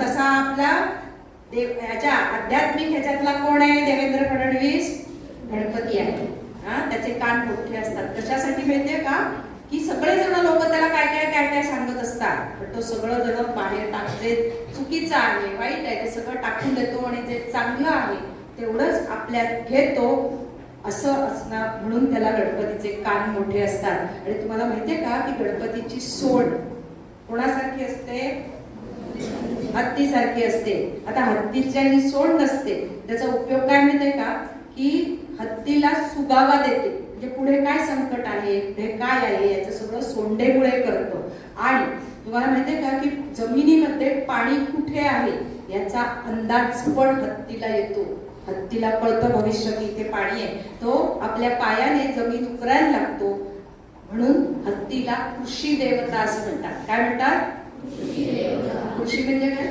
तसा आपला याच्या आध्यात्मिक ह्याच्यातला कोण आहे, देवेंद्र फडणवीस, गणपती आहे. त्याचे कान मोठे असतात. कशासाठी माहितीये का, की सगळेजण लोक त्याला काय काय काय काय सांगत असतात, पण तो सगळं जण बाहेर टाकते, चुकीचं आहे, वाईट आहे ते सगळं टाकून देतो आणि जे चांगलं आहे तेवढंच आपल्यात घेतो, असं असणार. म्हणून त्याला गणपतीचे कान मोठे असतात. आणि तुम्हाला माहितीये का की गणपतीची सोंड कोणासारखी असते, हत्तीसारखी असते. आता हत्तीच्या ही सोंड नसते, त्याचा उपयोग काय माहितीये का, की हत्तीला सुगावा देते, म्हणजे पुढे काय संकट आहे, पुढे काय आहे याचं सगळं सोंडेमुळे करतो. आणि तुम्हाला माहितीये का की जमिनीमध्ये पाणी कुठे आहे याचा अंदाज पण हत्तीला येतो. हत्तीला कळतं भविष्य की इथे पाणी आहे, तो आपल्या पायाने जमीन उकरायला लागतो. म्हणून हत्तीला कृषी देवता असं म्हणतात. काय म्हणतात? कृषी म्हणजे काय?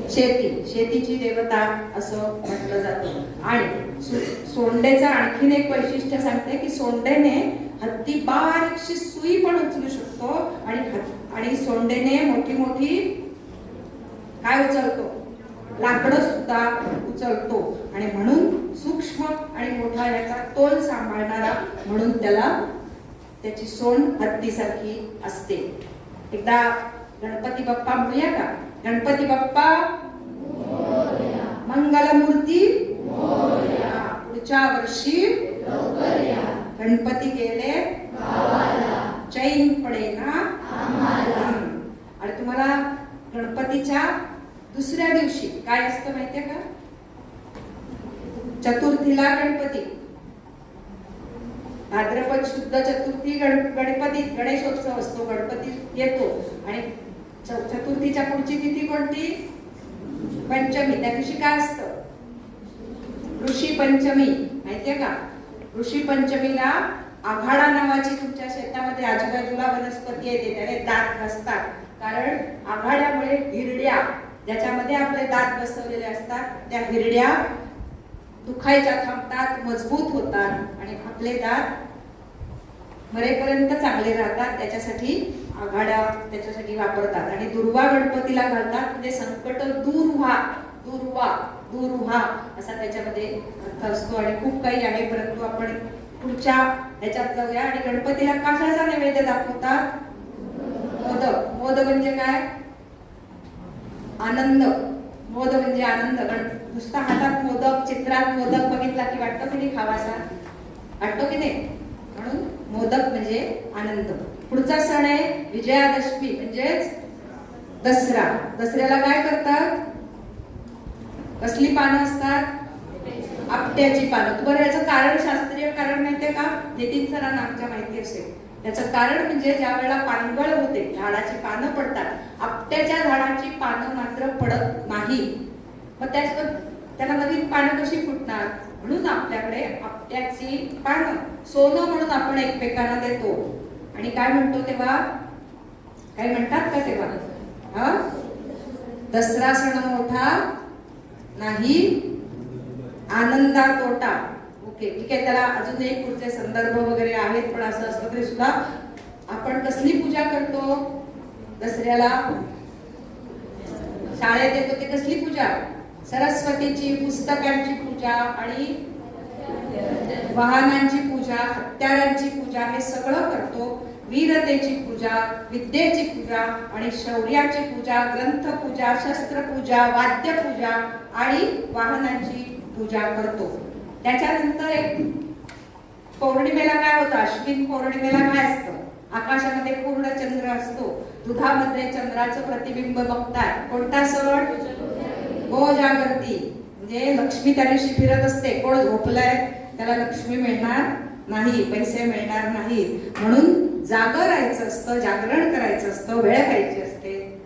शेतीची देवता असं म्हटलं जातं. आणि सोंडेचं आणखीन एक वैशिष्ट्य सांगते की सोंडेने हत्ती बारीकशी सुई पण उचलू शकतो आणि सोंडेने मोठी मोठी काय उचलतो? लाकडं सुद्धा उचलतो. आणि म्हणून सूक्ष्म आणि मोठा याचा तोल सांभाळणारा म्हणून त्याची सोंड हत्तीसारखी असते. एकदा गणपती बाप्पा म्हणूया का? गणपती बाप्पा मंगलमूर्ती पुढच्या वर्षी गणपती गेले चैन पडेना. आणि तुम्हाला गणपतीच्या दुसऱ्या दिवशी काय असतं माहितीये का? चतुर्थीला गणपती, भाद्रपद शुद्ध चतुर्थी गणपती गणेशोत्सव असतो. गणपती येतो आणि चतुर्थीच्या पुढची तिथी कोणती? पंचमी. त्या दिवशी काय असतं? ऋषी पंचमी. माहितीये का? ऋषी पंचमीला आघाडा नावाची तुमच्या शेतामध्ये आजूबाजूला वनस्पती येते, त्याने दात नसतात. कारण आघाड्यामुळे हिरड्या, ज्याच्यामध्ये आपले दात बसवलेले असतात, त्या हिरड्या दुखायच्या थांबतात, मजबूत होतात आणि आपले दात मरेपर्यंत चांगले राहतात. त्याच्यासाठी आघाड्या त्याच्यासाठी वापरतात. आणि दुर्वा गणपतीला घालतात, म्हणजे संकट दूर व्हा असा त्याच्यामध्ये अर्थ असतो. आणि खूप काही आहे, परंतु आपण पुढच्या ह्याच्यात जाऊया. आणि गणपतीला कशाचा नैवेद्य दाखवतात? मोदक म्हणजे काय? आनंद. मोद म्हणजे आनंद. नुसता हातात मोदक, चित्रात मोदक बघितला की वाटतं की नाही खावासा? वाटतो की नाही? म्हणून मोदक म्हणजे आनंद. पुढचा सण आहे विजयादशमी म्हणजेच दसरा. दसऱ्याला काय करतात? कसली पानं असतात? आपट्याची पानं. तुम्हाला याचं कारण, शास्त्रीय कारण माहितीये का? नितीन सरांना आमच्या माहिती असेल. याचं कारण म्हणजे ज्या वेळेला पानगळ होते, झाडाची पानं पडतात, आपट्याच्या झाडाची पानं मात्र पडत नाही. मग त्याला नवीन पानं कशी फुटणार? म्हणून आपल्याकडे आपट्याची पानं सोनं म्हणून आपण एकमेकांना देतो. आणि काय म्हणतो तेव्हा? काय म्हणतात का तेव्हा? दसरा सण मोठा नाही, आनंदा तोटा. ओके, ठीक आहे. त्याला अजून एक पुढचे संदर्भ वगैरे आहेत, पण असं असलं तरी सुद्धा आपण कसली पूजा करतो दसऱ्याला? शाळेत येतो ते कसली पूजा? सरस्वतीची, पुस्तकांची पूजा आणि वाहनांची पूजा, हत्यारांची पूजा, हे सगळं करतो. वीरतेची पूजा, विद्येची पूजा आणि शौर्याची पूजा, ग्रंथपूजा, शस्त्रपूजा, वाद्यपूजा आणि वाहनांची पूजा करतो. त्याच्यानंतर एक पौर्णिमेला काय होतं? अश्विन पौर्णिमेला काय असतं? आकाशामध्ये पूर्ण चंद्र असतो, दुधामध्ये चंद्राचं प्रतिबिंब बघतात. कोणता सण? गोजागरती. म्हणजे लक्ष्मी त्या दिवशी फिरत असते. कोण झोपलंय त्याला लक्ष्मी मिळणार नाही, पैसे मिळणार नाही. म्हणून जागं राहायचं असतं, जागरण करायचं असतं, वेळ खायची असते.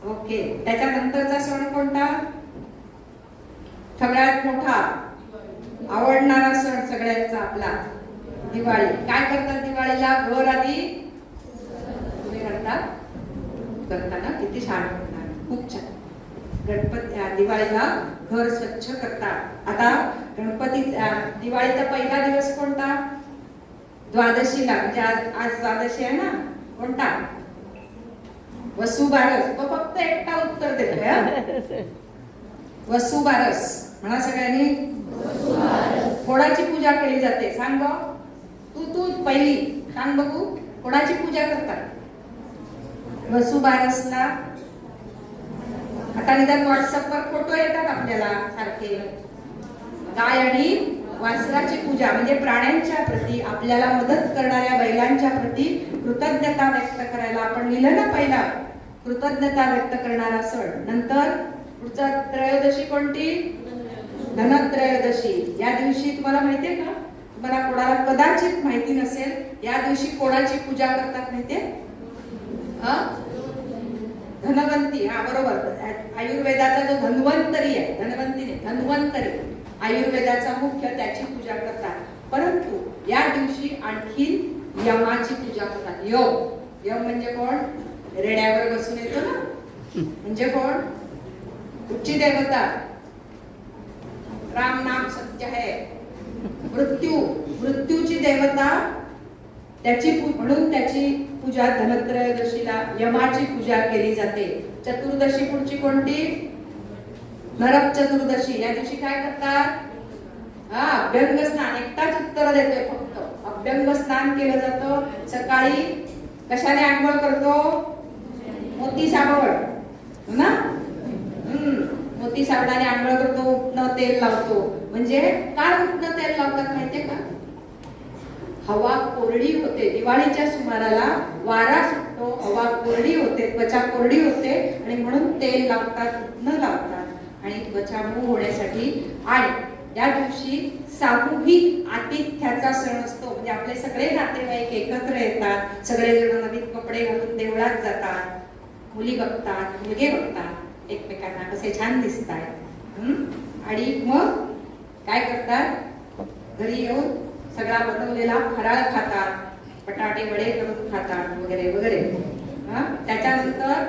ओके. त्याच्यानंतरचा सण कोणता? सगळ्यात मोठा आवडणारा सण सगळ्यांचा आपला दिवाळी. काय करतात दिवाळीला? घर आधी तुम्ही करता ना? किती छान करतात, खूप छान. दिवाळीला घर स्वच्छ करतात. आता दिवाळीचा पहिला दिवस कोणता? द्वादशीला. म्हणजे आज द्वादशी आहे ना. कोणता? वसुबारस. तो फक्त एकटा उत्तर देतोय. वसुबारस म्हणा सगळ्यांनी. कोणाची पूजा केली जाते? सांग तू पहिली सांग बघू. कोणाची पूजा करतात वसुबारसला? आता निदान व्हॉट्सअपवर फोटो येतात आपल्याला सारखे. गाय आणि वासराची पूजा म्हणजे प्राण्यांच्या प्रती, आपल्याला मदत करणाऱ्या बैलांच्या प्रती कृतज्ञता व्यक्त करायला आपण लिहिलं ना पहिला, कृतज्ञता व्यक्त करणारा सण. नंतर पुढचा त्रयोदशी कोणती? धनत्रयोदशी. या दिवशी तुम्हाला माहितीये का? तुम्हाला कोणाला कदाचित माहिती नसेल, या दिवशी कोणाची पूजा करतात माहितीये? धनवंती. हा बरोबर. आयुर्वेदाचा जो धन्वंतरी आहे, धन्वंती नाही, धन्वंतरी, आयुर्वेदाचा मुख्य, त्याची पूजा करतात. परंतु या दिवशी आणखीन यमाची पूजा करतात. यम म्हणजे कोण? रेड्यावर बसून येतो ना, म्हणजे कोण? कुठची देवता? राम नाम सत्य है. मृत्यूची देवता, म्हणून त्याची पूजा धनत्रयोदशीला यमाची पूजा केली जाते. चतुर्दशी पुढची कोणती? नरक चतुर्दशी. या दिवशी काय करतात? अभ्यंग स्नान. एकटाच उत्तर देतोय फक्त. अभ्यंग स्नान केलं जातं. सकाळी कशाने आंघोळ करतो? मोती साबण, हो ना? मोती साबणाने आंघोळ करतो. उठणं तेल लावतो. म्हणजे काय उठणं तेल लावतात माहितीये का? हवा कोरडी होते. दिवाळीच्या सुमाराला वारा सुटतो, हवा कोरडी होते, त्वचा कोरडी होते आणि म्हणून तेल लावतात, उठणं लावतात आणि त्वचा मऊ होण्यासाठी. आणि या दिवशी सामूहिक आतिथ्याचा सण असतो. म्हणजे आपले सगळे नातेवाईक एकत्र येतात. सगळेजण नवीन कपडे घालून देवळात जातात. मुली बघतात, मुलगे बघतात एकमेकांना कसे छान दिसतात. आणि मग काय करतात? घरी येऊन सगळा बनवलेला फराळ खातात. बटाटे वडे करून खातात वगैरे वगैरे. त्याच्यानंतर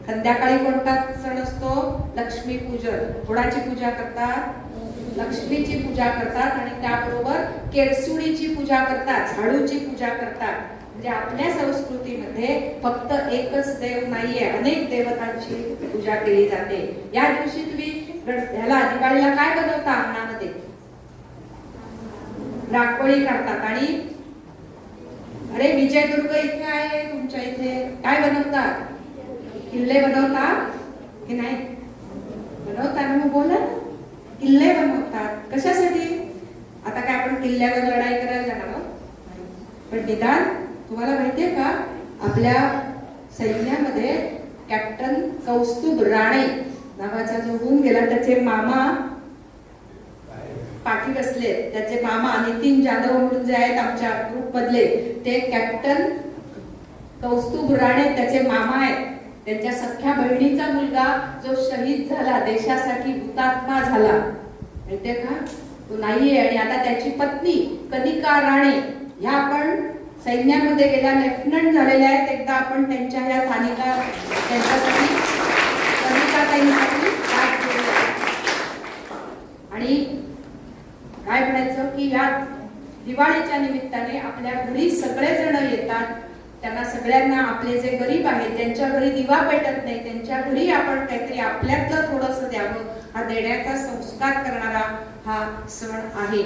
संध्याकाळी कोणता सण असतो? लक्ष्मी पूजन. कोणाची पूजा करतात? लक्ष्मीची पूजा करतात. आणि त्याबरोबर केरसुणीची पूजा करतात, झाडूची पूजा करतात. म्हणजे आपल्या संस्कृतीमध्ये फक्त एकच देव नाहीये, अनेक देवतांची पूजा केली जाते. या दिवशी तुम्ही ह्याला दिवाळीला काय बनवता? अंगणामध्ये रांगोळी काढतात. आणि अरे विजयदुर्ग इथे आहे, तुमच्या इथे काय बनवतात? किल्ले बनवतात की नाही? बनवतात ना, मग बोला. किल्ले बनवतात. कशासाठी? आता काय आपण किल्ल्यावर लढाई करायला जाणार आहोत? पण निदान तुम्हाला माहितीये का, आपल्या सैन्यामध्ये कॅप्टन कौस्तुभ राणे नावाचा जो होऊन गेला, त्याचे मामा पाठी बसले. त्याचे मामा नितीन जाधव म्हणून जे आहेत आमच्या ग्रुप मधले, ते कॅप्टन कौस्तुभ राणे त्याचे मामा आहेत. त्यांच्या सख्या बहिणीचा मुलगा जो शहीद झाला, देशासाठी हुतात्मा झाला, माहितीये का? तो नाहीये. आणि आता त्याची पत्नी कनिका राणे ह्या आपण सैन्यामध्ये गेल्या लेफ्टनंट झालेल्या आहेत. एकदा आपण त्यांच्या ह्या स्थानिका त्यांच्यासाठी कनिका ताईंसाठी आणि काय म्हणायचं की या दिवाळीच्या निमित्ताने आपल्या घरी सगळेजण येतात. त्यांना सगळ्यांना, आपले जे गरीब आहेत ज्यांच्या घरी दिवा पेटत नाही, त्यांच्या घरी आपण काहीतरी आपल्यातलं थोडंसं द्यावं, हा देण्याचा संस्कार करणारा हा सण आहे.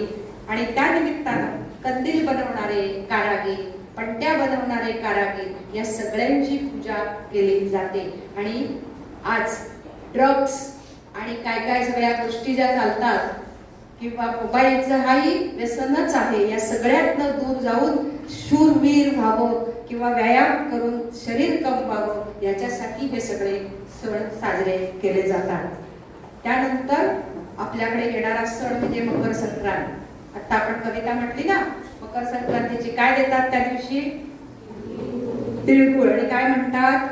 आणि त्या निमित्तानं कंदील बनवणारे कारागीर, पणत्या बनवणारे कारागीर या सगळ्यांची पूजा केली जाते. आणि आज ड्रग्स आणि काय काय सगळ्या गोष्टी ज्या चालतात किंवा मोबाईलचं हाही व्यसनच आहे, या सगळ्यातनं दूर जाऊन शूरवीर व्हावं किंवा व्यायाम करून शरीर कमवावं याच्यासाठी हे सगळे सण साजरे केले जातात. त्यानंतर आपल्याकडे येणारा सण म्हणजे मकर संक्रांत. आता आपण कविता म्हटली ना, मकर संक्रांतीची काय देतात त्या दिवशी? तिळगुळ. आणि काय म्हणतात?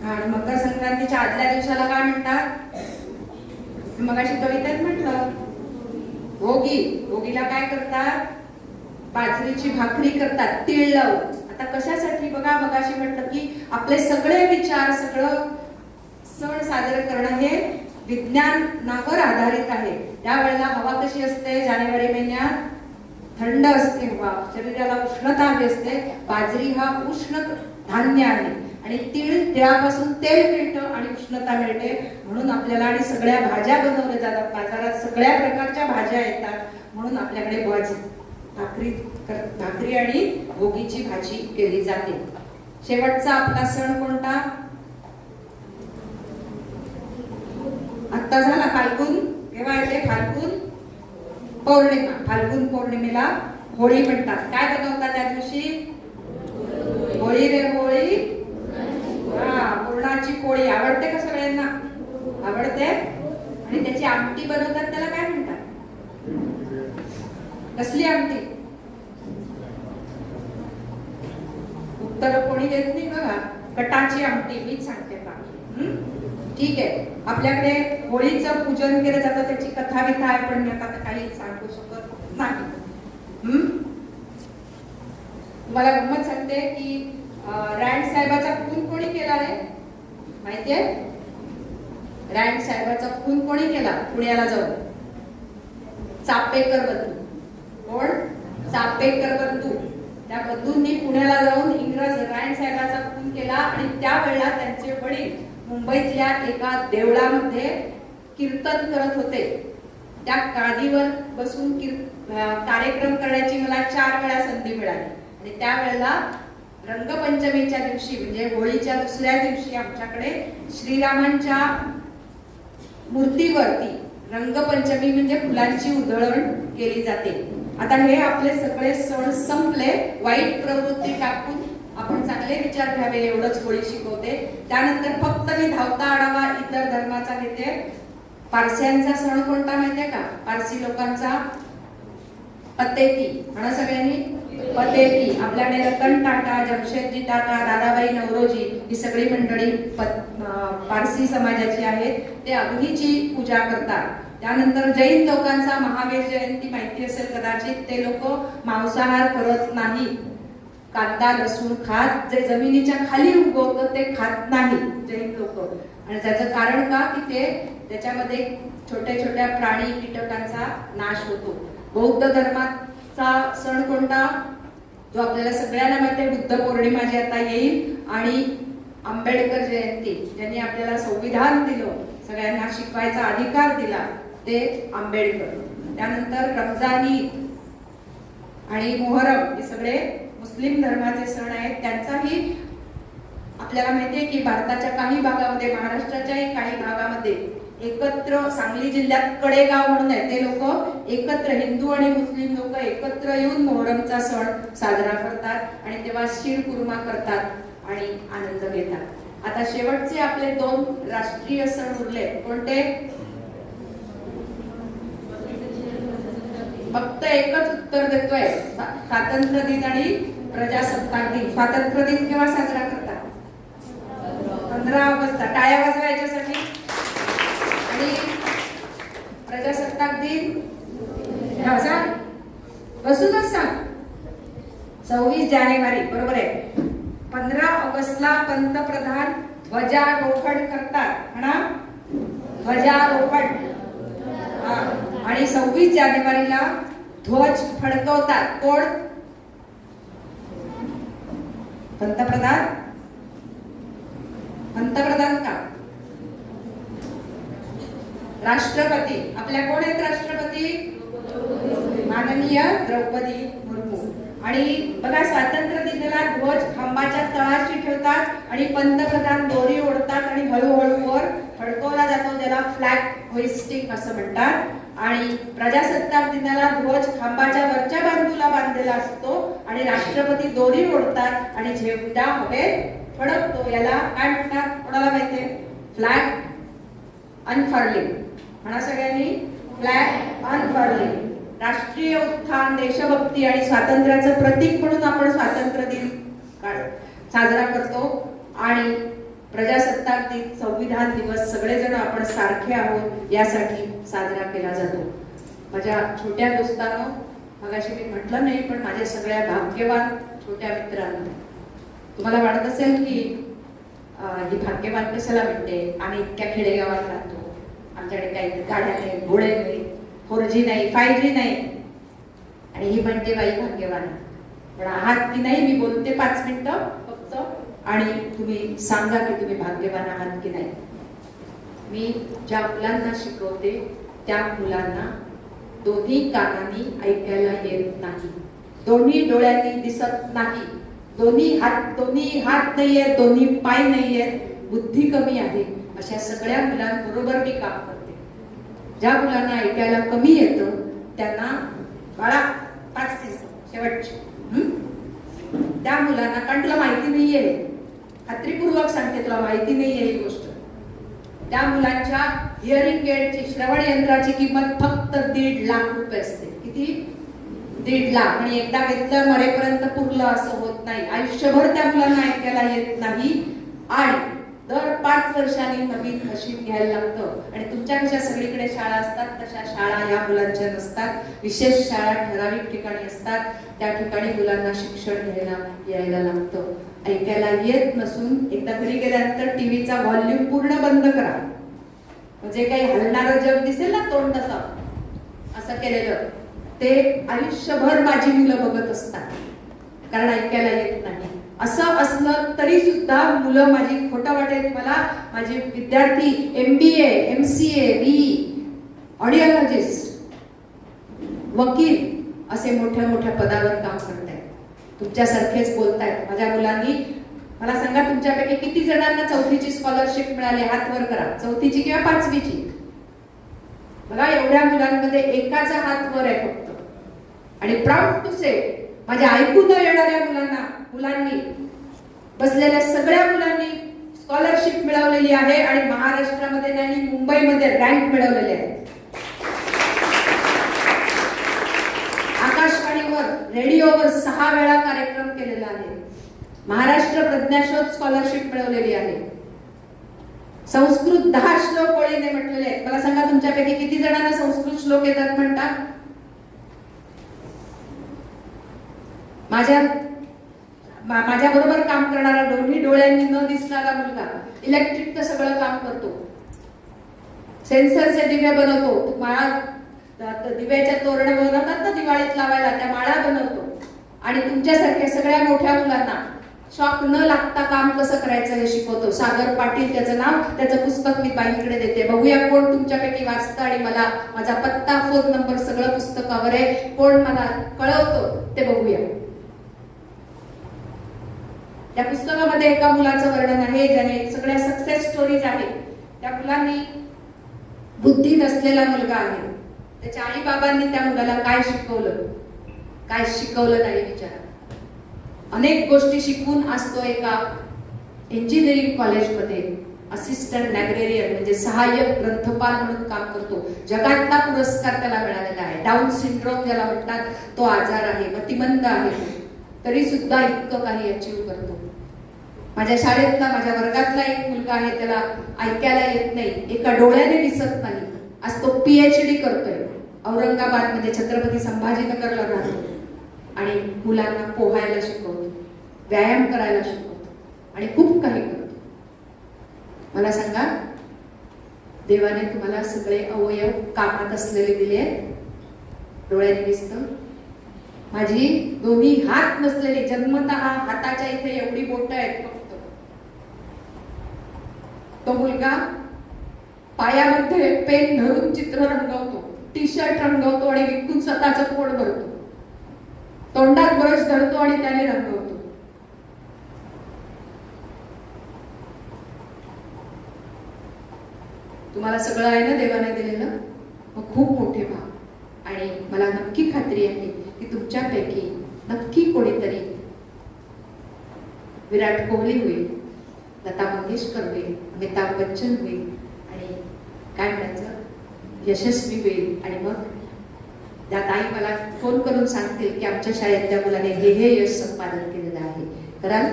आणि मकर संक्रांतीच्या आदल्या दिवसाला काय म्हणतात? मगाशी कवितेत म्हटलं भोगी. भोगीला काय करतात? बाजरीची भाकरी करतात तीळ लावून. आता कशासाठी? बघा, मगाशी म्हटलं की आपले सगळे विचार, सगळं सण साजरे करणं हे विज्ञानावर आधारित आहे. त्यावेळेला हवा कशी असते? जानेवारी महिन्यात थंड असते हवा, शरीराला उष्णता हवी असते. बाजरी हा उष्ण धान्य आहे आणि तिळापासून तेल मिळतं आणि उष्णता मिळते. म्हणून आपल्याला, आणि सगळ्या भाज्या बनवल्या जातात बाजारात, सगळ्या प्रकारच्या भाज्या येतात. म्हणून आपल्याकडे भाकरी आणि भोगीची भाजी केली जाते. शेवटचा आपला सण कोणता? आता झाला फाल्गुन. केव्हा येते? फाल्गुन पौर्णिमा. फाल्गुन पौर्णिमेला होळी म्हणतात. काय बनवतात त्या दिवशी? होळी रे होळी, पुरणाची पोळी. आवडते का सगळ्यांना? आवडते. आणि त्याची आमटी बनवतात, त्याला काय म्हणतात? कसली आमटी? उत्तर कोणी देत नाही बघा. कटाची आमटी. मीच सांगते का? ठीक आहे. आपल्याकडे होळीचं पूजन केलं जातं, त्याची कथा बिथा आहे, पण मी आता काही सांग शकत नाही. तुम्हाला गंमत सांगते की रँड साहेबाचा खून कोणी केला आहे माहितीये? रँड साहेबाचा खून कोणी केला पुण्याला जाऊन? चापेकर बंधू. कोण? चापेकर बंधू. त्या बंधूंनी पुण्याला जाऊन इंग्रज रँड साहेबाचा खून केला आणि त्यावेळेला त्यांचे वडील मुंबईतल्या एका देवळामध्ये कीर्तन करत होते. त्या गादीवर बसून कार्यक्रम करण्याची मला 4 वेळा संधी मिळाली आणि त्यावेळेला रंगपंचमीच्या दिवशी म्हणजे होळीच्या दुसऱ्या दिवशी आमच्याकडे श्रीरामांच्या मूर्तीवरती रंगपंचमी म्हणजे फुलांची उधळण केली जाते. आता हे आपले सगळे सण संपले, वाईट प्रवृत्ती टाकून आपण चांगले विचार घ्यावे एवढंच होळी शिकवते. त्यानंतर फक्त मी धावता आढावा इतर धर्माचा घेते. पारस्यांचा सण कोणता माहितीये का? पारसी लोकांचा पतेती. म्हणा सगळ्यांनी पतेती. आपल्याकडे रतन टाटा, जमशेदजी टाटा, दादाबाई नवरोजी ही सगळी मंडळी पारसी समाजाची आहेत. ते अग्नीची पूजा करतात. त्यानंतर जैन लोकांचा महावीर जयंती माहिती असेल कदाचित. ते लोक मांसाहार करत नाही, कांदा लसूण खात, जे जमिनीच्या खाली उगवतं ते खात नाही जैन लोक. आणि त्याचं कारण का की ते त्याच्यामध्ये छोट्या छोट्या प्राणी कीटकांचा नाश होतो. बौद्ध धर्माचा सण कोणता? जो आपल्याला सगळ्यांना माहिती आहे, बुद्ध पौर्णिमा जी आता येईल, आणि आंबेडकर जयंती, ज्यांनी आपल्याला संविधान दिलं, सगळ्यांना शिकवायचा अधिकार दिला, ते आंबेडकर. त्यानंतर रमजान ईद आणि मोहरम हे सगळे मुस्लिम धर्माचे सण आहेत. त्यांचाही आपल्याला माहितीये की भारताच्या काही भागामध्ये, महाराष्ट्राच्याही काही भागामध्ये एकत्र, सांगली जिल्ह्यात कडेगाव म्हणून आहे, ते लोक एकत्र, हिंदू आणि मुस्लिम लोक एकत्र येऊन मोहरमचा सण साजरा करतात आणि तेव्हा शीर कुर्मा करतात आणि आनंद घेतात. आता शेवटचे आपले 2 राष्ट्रीय सण उरले. कोणते? फक्त एकच उत्तर देतोय, स्वातंत्र्य दिन आणि प्रजासत्ताक दिन. स्वातंत्र्य दिन केव्हा साजरा करतात? 15 ऑगस्ट. टाळ्या वाजवा याच्यासाठी. आणि प्रजासत्ताक दिन बसूनच सांग. 26 जानेवारी. बरोबर आहे. 15 ऑगस्टला पंतप्रधान ध्वजारोहण करतात. म्हणा ध्वजारोहण. आणि 26 जानेवारीला ध्वज फडकवतात. कोण? पंतप्रधान. पंतप्रधान का? राष्ट्रपती. आपल्या कोण आहेत राष्ट्रपती? माननीय द्रौपदी मुर्मू. आणि बघा, स्वातंत्र्य दिनाला ध्वज खांबाच्या तळाशी ठेवतात आणि पंतप्रधान दोरी ओढतात आणि हळूहळू वर फडकवला जातो, ज्याला फ्लॅग होइस्टिंग असं म्हणतात. आणि प्रजासत्ताक दिनाला ध्वज खांबाच्या वरच्या बाजूला बांधलेला असतो आणि राष्ट्रपती दोरी ओढतात आणि झेंडा हवेत फडकतो. याला काय म्हणतात? कोणाला माहितीये? फ्लॅग अनफर्लिंग. म्हणा सगळ्यांनी, फ्लॅग अनफर्लिंग. राष्ट्रीय उत्थान, देशभक्ती आणि स्वातंत्र्याचं प्रतीक म्हणून आपण स्वातंत्र्य दिन साजरा करतो. आणि प्रजासत्ताक दिन, संविधान दिवस सगळेजण आपण सारखे आहोत यासाठी साजरा केला जातो. माझ्या छोट्या दोस्तांनो, मगाशी मी म्हटलं नाही, पण माझ्या सगळ्या भाग्यवान छोट्या मित्रांनो, तुम्हाला वाटत असेल की ही भाग्यवान कशाला म्हणते? आम्ही इतक्या खेडेगावात राहतो, आमच्याकडे काही गाड्या नाही, घोडे नाही, 4G नाही, 5G नाही, आणि ही म्हणते बाई भाग्यवान. पण आहात की नाही? मी बोलते 5 मिनिटं फक्त, आणि तुम्ही सांगा की तुम्ही भाग्यवान आहात की नाही. मी ज्या मुलांना शिकवते त्या मुलांना दोन्ही कानांनी ऐकायला येत नाही, दोन्ही डोळ्यांनी दिसत नाही, दोन्ही हात नाहीये, दोन्ही पाय नाहीयेत, बुद्धी कमी आहे, अशा सगळ्या मुलांबरोबर मी काम करते. ज्या मुलांना ऐकायला कमी येतं त्यांना बाळा 5 मिनिट शेवटची, त्या मुलांना, कारण तुला माहिती नाहीये, खात्रीपूर्वक सांगते तुला माहिती नाहीये ही गोष्ट, त्या मुलांच्या हिअरिंग एडची, श्रवण यंत्राची किंमत फक्त 1.5 लाख रुपये असते. किती? 1.5 लाख. आणि एकदा घेतलं मरेपर्यंत पुरलं असं होत नाही. आयुष्यभर त्या मुलांना ऐकायला येत नाही. आणि दर 5 वर्षांनी नवीन मशीन घ्यायला लागतं आणि तुमच्या कशा सगळीकडे शाळा असतात तशा शाळा या मुलांच्या नसतात. विशेष शाळा ठराविक ठिकाणी असतात, त्या ठिकाणी मुलांना शिक्षण घ्यायला यायला लागतं. ऐकायला येत नसून एकदा घरी गेल्यानंतर टीव्हीचा व्हॉल्यूम पूर्ण बंद करा. म्हणजे काही हलणारं जग दिसेल ना तोंड असं केलेलं, ते आयुष्यभर माझी मुलं बघत असतात, कारण ऐकायला येत नाही. असं असलं तरी सुद्धा मुलं माझी, खोटं वाटेल मला, माझे विद्यार्थी MBA, MCA, BE, ऑडिओलॉजिस्ट, वकील असे मोठ्या मोठ्या पदावर काम करतायत. तुमच्यासारखेच बोलतायत. माझ्या मुलांनी मला सांगा, तुमच्यापैकी किती जणांना 4थीची स्कॉलरशिप मिळाली? हात वर करा. 4थीची किंवा 5वीची? बघा, एवढ्या मुलांमध्ये एकाचा हात वर आहे फक्त. आणि प्राऊड टू से, माझ्या ऐकू न येणाऱ्या मुलांनी, बसलेल्या सगळ्या मुलांनी स्कॉलरशिप मिळवलेली आहे आणि महाराष्ट्रामध्ये नाही, मुंबईमध्ये रँक मिळवलेले आहे. आकाशवाणीवर, रेडिओवर 6 वेळा कार्यक्रम केलेला आहे. महाराष्ट्र प्रज्ञाशोध स्कॉलरशिप मिळवलेली आहे. संस्कृत 10 श्लोक ओळीने म्हटलेले आहेत. मला सांगा, तुमच्यापैकी किती जणांना संस्कृत श्लोक येतात म्हणतात? माझ्या बरोबर काम करणारा, दोन्ही डोळ्यांनी न दिसणारा मुलगा इलेक्ट्रिकचं सगळं काम करतो. सेन्सरचे दिवे बनवतो. दिव्याच्या तोरण बनवतात ना दिवाळीत लावायला, त्या माळा बनवतो. आणि तुमच्यासारख्या सगळ्या मोठ्या मुलांना शॉक न लागता काम कसं करायचं हे शिकवतो. सागर पाटील त्याचं नाव, त्याचं पुस्तक मी बाईंकडे देते. बघूया कोण तुमच्यापैकी वाचतं आणि मला माझा पत्ता, फोन नंबर सगळं पुस्तकावर आहे. कोण मला कळवतो ते बघूया. त्या पुस्तकामध्ये एका मुलाचं वर्णन आहे ज्याने सगळ्या सक्सेस स्टोरीज आहेत. त्या मुलांनी बुद्धी नसलेला मुलगा आहे. त्याच्या आई बाबांनी त्या मुलाला काय शिकवलं, काय शिकवलं नाही विचारा. अनेक गोष्टी शिकून असतो एका इंजिनिअरिंग कॉलेजमध्ये असिस्टंट लायब्रेरियन म्हणजे सहाय्यक ग्रंथपाल म्हणून काम करतो. जगातला पुरस्कार त्याला मिळालेला आहे. डाऊन सिंड्रोम ज्याला म्हणतात तो आजार आहे, मतिमंद आहे, तरी सुद्धा इतकं काही अचीव करतो. माझ्या शाळेतला, माझ्या वर्गातला एक मुलगा आहे, त्याला ऐकायला येत नाही, एका डोळ्याने दिसत नाही. आज तो PhD करतोय. औरंगाबाद म्हणजे छत्रपती संभाजीनगरला राहतो आणि मुलांना पोहायला शिकवतो, व्यायाम करायला शिकवतो आणि खूप काही करतो. मला सांगा, देवाने तुम्हाला सगळे अवयव कामात असलेले दिले आहेत. डोळ्याने दिसतं. माझी दोन्ही हात नसलेली, जन्मतः हाताच्या इथे एवढी बोटं आहेत फक्त. तो मुलगा पायामध्ये पेन धरून चित्र रंगवतो, टी-शर्ट रंगवतो आणि विकून स्वतःचं पोट भरतो. तोंडात ब्रश धरतो आणि त्याने रंगवतो. तुम्हाला सगळं आहे ना देवाने दिलेलं, मग खूप मोठे व्हा. आणि मला नक्की खात्री आहे की तुमच्यापैकी नक्की कोणीतरी विराट कोहली होईल, लता मंगेशकर होईल, अमिताभ बच्चन होईल आणि काय म्हणायचं, यशस्वी होईल. आणि मग त्या ताई मला फोन करून सांगतील की आमच्या शाळेतल्या मुलाने हे यश संपादन केलेलं आहे. कराल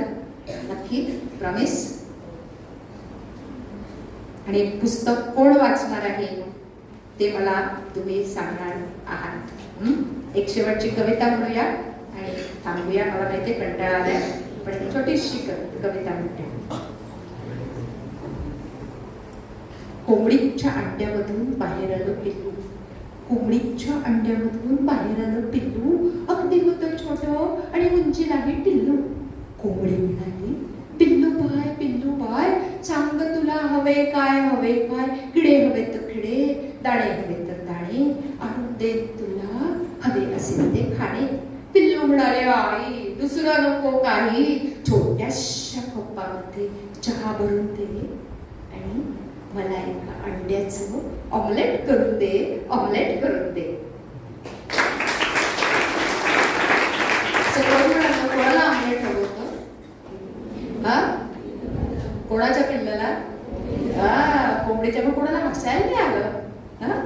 नक्की? प्रॉमिस? आणि पुस्तक कोण वाचणार आहे ते मला तुम्ही सांगणार आहात. एक शेवटची कविता म्हणूया आणि थांबूया. मला माहिती कंटाळा आलाय, पण छोटीशी कविता म्हणते. कोंबडीच्या अंड्यामधून बाहेर आलं पिल्लू, कोंबडीच्या अंड्यामधून बाहेर आलं पिल्लू, अगदी होतं छोटं आणि उंची नाही टिल्लू. कोंबडी म्हणाली, पिल्लू बाय सांग तुला हवे काय, हवे काय, किडे हवे तर किडे, दाणे हवे तर दाणे, आणून दे तुला हवे असेल ते खाणे. पिल्लू म्हणाले, आई दुसरं नको काही, छोट्याशा कप्पामध्ये चहा भरून दे आणि मला एका अंड्याचं ऑमलेट करून दे, ऑमलेट करून दे. कोणाला ऑमलेट हवं होतं? हा, कोणाच्या पिल्लाला? कोंबडीच्या. मग कोणाला हसायला नाही आलं? हा,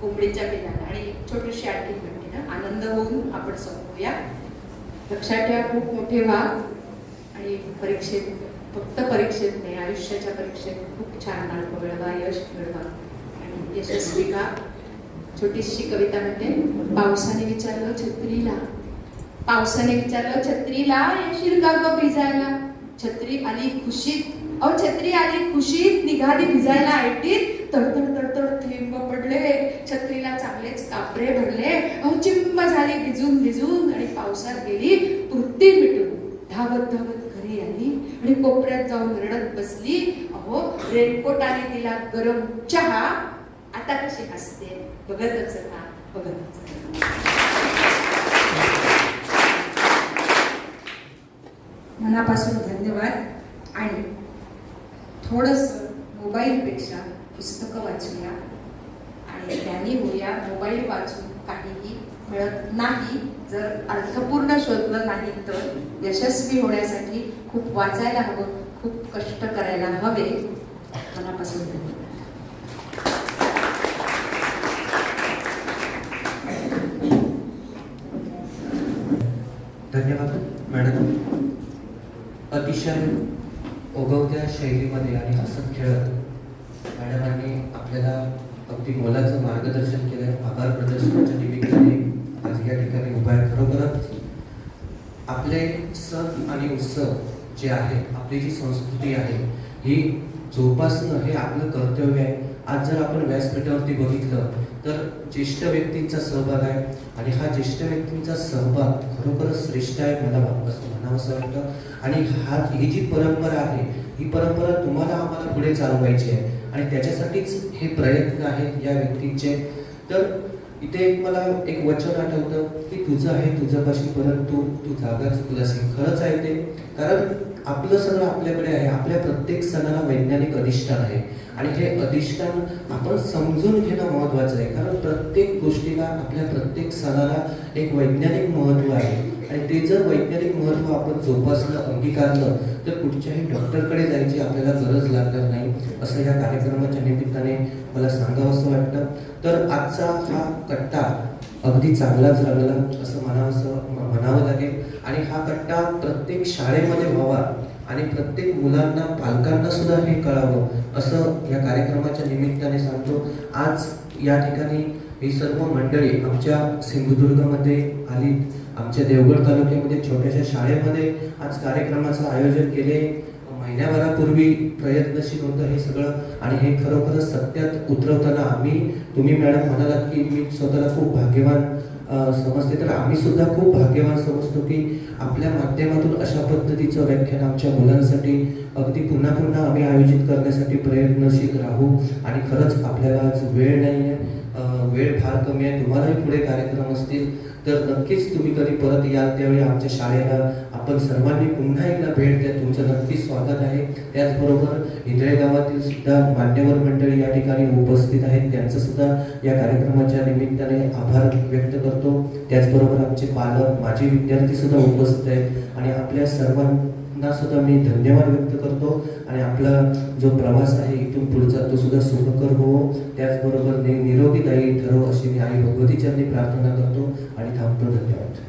कोंबडीच्या पिल्लाला. आणि छोटीशी आणखी म्हणते ना, आनंद होऊन आपण संपूया. लक्षात ठेवा, खूप मोठे व्हा आणि परीक्षेत फक्त परीक्षेत नाही, आयुष्याच्या परीक्षेत खूप छान मार्क मिळवा, यश मिळवा आणि यशस्वी का. छोटीशी कविता म्हणते. पावसाने विचारलं छत्रीला, पावसाने विचारलं छत्रीला, येशील का ग भिजायला. छत्री आली खुशीत, अहो छत्री आली खुशीत, निघाली भिजायला ऐटीत. तडतड तडतड थेंब पडले, छत्रीला चांगलेच कापरे भरले. अहो चिंब झाली भिजून भिजून आणि पावसात गेली पुरती मिटून. धावत धावत घरी आली आणि कोपऱ्यात जाऊन रडत बसली. अहो रेनकोटाने दिला गरम चहा, आता कशी हसते बघतच का, बघतच का. मनापासून धन्यवाद. आणि थोडंसं मोबाईलपेक्षा पुस्तकं वाचूया आणि त्यांनी होऊया. मोबाईल वाचून काहीही मिळत नाही. जर अर्थपूर्ण शोधलं नाही तर यशस्वी होण्यासाठी खूप वाचायला हवं, खूप कष्ट करायला हवे. मनापासून धन्यवाद. धन्यवाद मॅडम. अतिशय ओघवत्या शैलीमध्ये आणि हसत खेळत मॅडमांनी आपल्याला अगदी मोलाचं मार्गदर्शन केलं. आभार प्रदर्शनाच्या निमित्ताने आज या ठिकाणी उभा आहे. खरोखरच आपले सण आणि उत्सव जे आहे, आपली जी संस्कृती आहे, ही जोपासणं हे आपलं कर्तव्य आहे. आज जर आपण व्यासपीठावरती बघितलं तर ज्येष्ठ व्यक्तींचा सहभाग आहे आणि हा ज्येष्ठ व्यक्तींचा सहभाग खरोखरच श्रेष्ठ आहे, मला असं म्हणावंसं वाटतं. आणि ही जी परंपरा आहे, ही परंपरा तुम्हाला आम्हाला पुढे चालवायची आहे आणि त्याच्यासाठीच हे प्रयत्न आहेत या व्यक्तींचे. तर इथे मला एक वचन आठवतं की तुझं आहे तुझ्यापाशी परंतु तू जागा चुकलास. खरंच आहे ते, कारण आपलं सगळं आपल्याकडे आहे. आपल्या प्रत्येक सणाला वैज्ञानिक अधिष्ठान आहे आणि हे अधिष्ठान आपण समजून घेणं महत्वाचं आहे. कारण प्रत्येक गोष्टीला, आपल्या प्रत्येक सणाला एक वैज्ञानिक महत्व आहे आणि ते जर वैज्ञानिक महत्व आपण जोपासलं, अंगीकारलं तर कुठच्याही डॉक्टरकडे जायची आपल्याला गरज लागणार नाही, असं या कार्यक्रमाच्या निमित्ताने मला सांगावंसं वाटतं. तर आजचा हा कट्टा अगदी चांगलाच लागला असं म्हणावं लागेल आणि हा कट्टा प्रत्येक शाळेमध्ये व्हावा आणि प्रत्येक मुलांना, पालकांना सुद्धा हे कळावं असं या कार्यक्रमाच्या निमित्ताने सांगतो. आज या ठिकाणी ही सर्व मंडळी आमच्या सिंधुदुर्गमध्ये आली, आमच्या देवगड तालुक्यामध्ये छोट्याशा शाळेमध्ये आज कार्यक्रमाचं आयोजन केले. महिन्याभरापूर्वी प्रयत्नशील होतं हे सगळं आणि हे खरोखरच सत्यात उतरवताना तुम्ही मॅडम म्हणालात की मी स्वतःला खूप भाग्यवान समजते, तर आम्ही सुद्धा खूप भाग्यवान समजतो की आपल्या माध्यमातून अशा पद्धतीचं व्याख्यान आमच्या मुलांसाठी अगदी पुन्हा पुन्हा आम्ही आयोजित करण्यासाठी प्रयत्नशील राहू. आणि खरंच आपल्याला आज वेळ नाही आहे, वेळ फार कमी आहे. तुम्हालाही पुढे कार्यक्रम असतील तर नक्कीच तुम्ही कधी परत याल, त्यावेळी आमच्या शाळेला आपण सर्वांनी पुन्हा एकदा भेट द्या. तुमचं नक्कीच स्वागत आहे. त्याचबरोबर इंद्रे गावातील सुद्धा मान्यवर मंडळी या ठिकाणी उपस्थित आहेत, त्यांचं सुद्धा या कार्यक्रमाच्या निमित्ताने आभार व्यक्त करतो. त्याचबरोबर आमचे पालक, माजी विद्यार्थी सुद्धा उपस्थित आहेत आणि आपल्या सर्वांना सुद्धा मी धन्यवाद व्यक्त करतो. आणि आपला जो प्रवास आहे इथून पुढचा तो सुद्धा सुखकर हो, त्याचबरोबर निरोगीदायी ठरो अशी मी आई भगवती चरणी प्रार्थना करतो आणि थांबतो. धन्यवाद.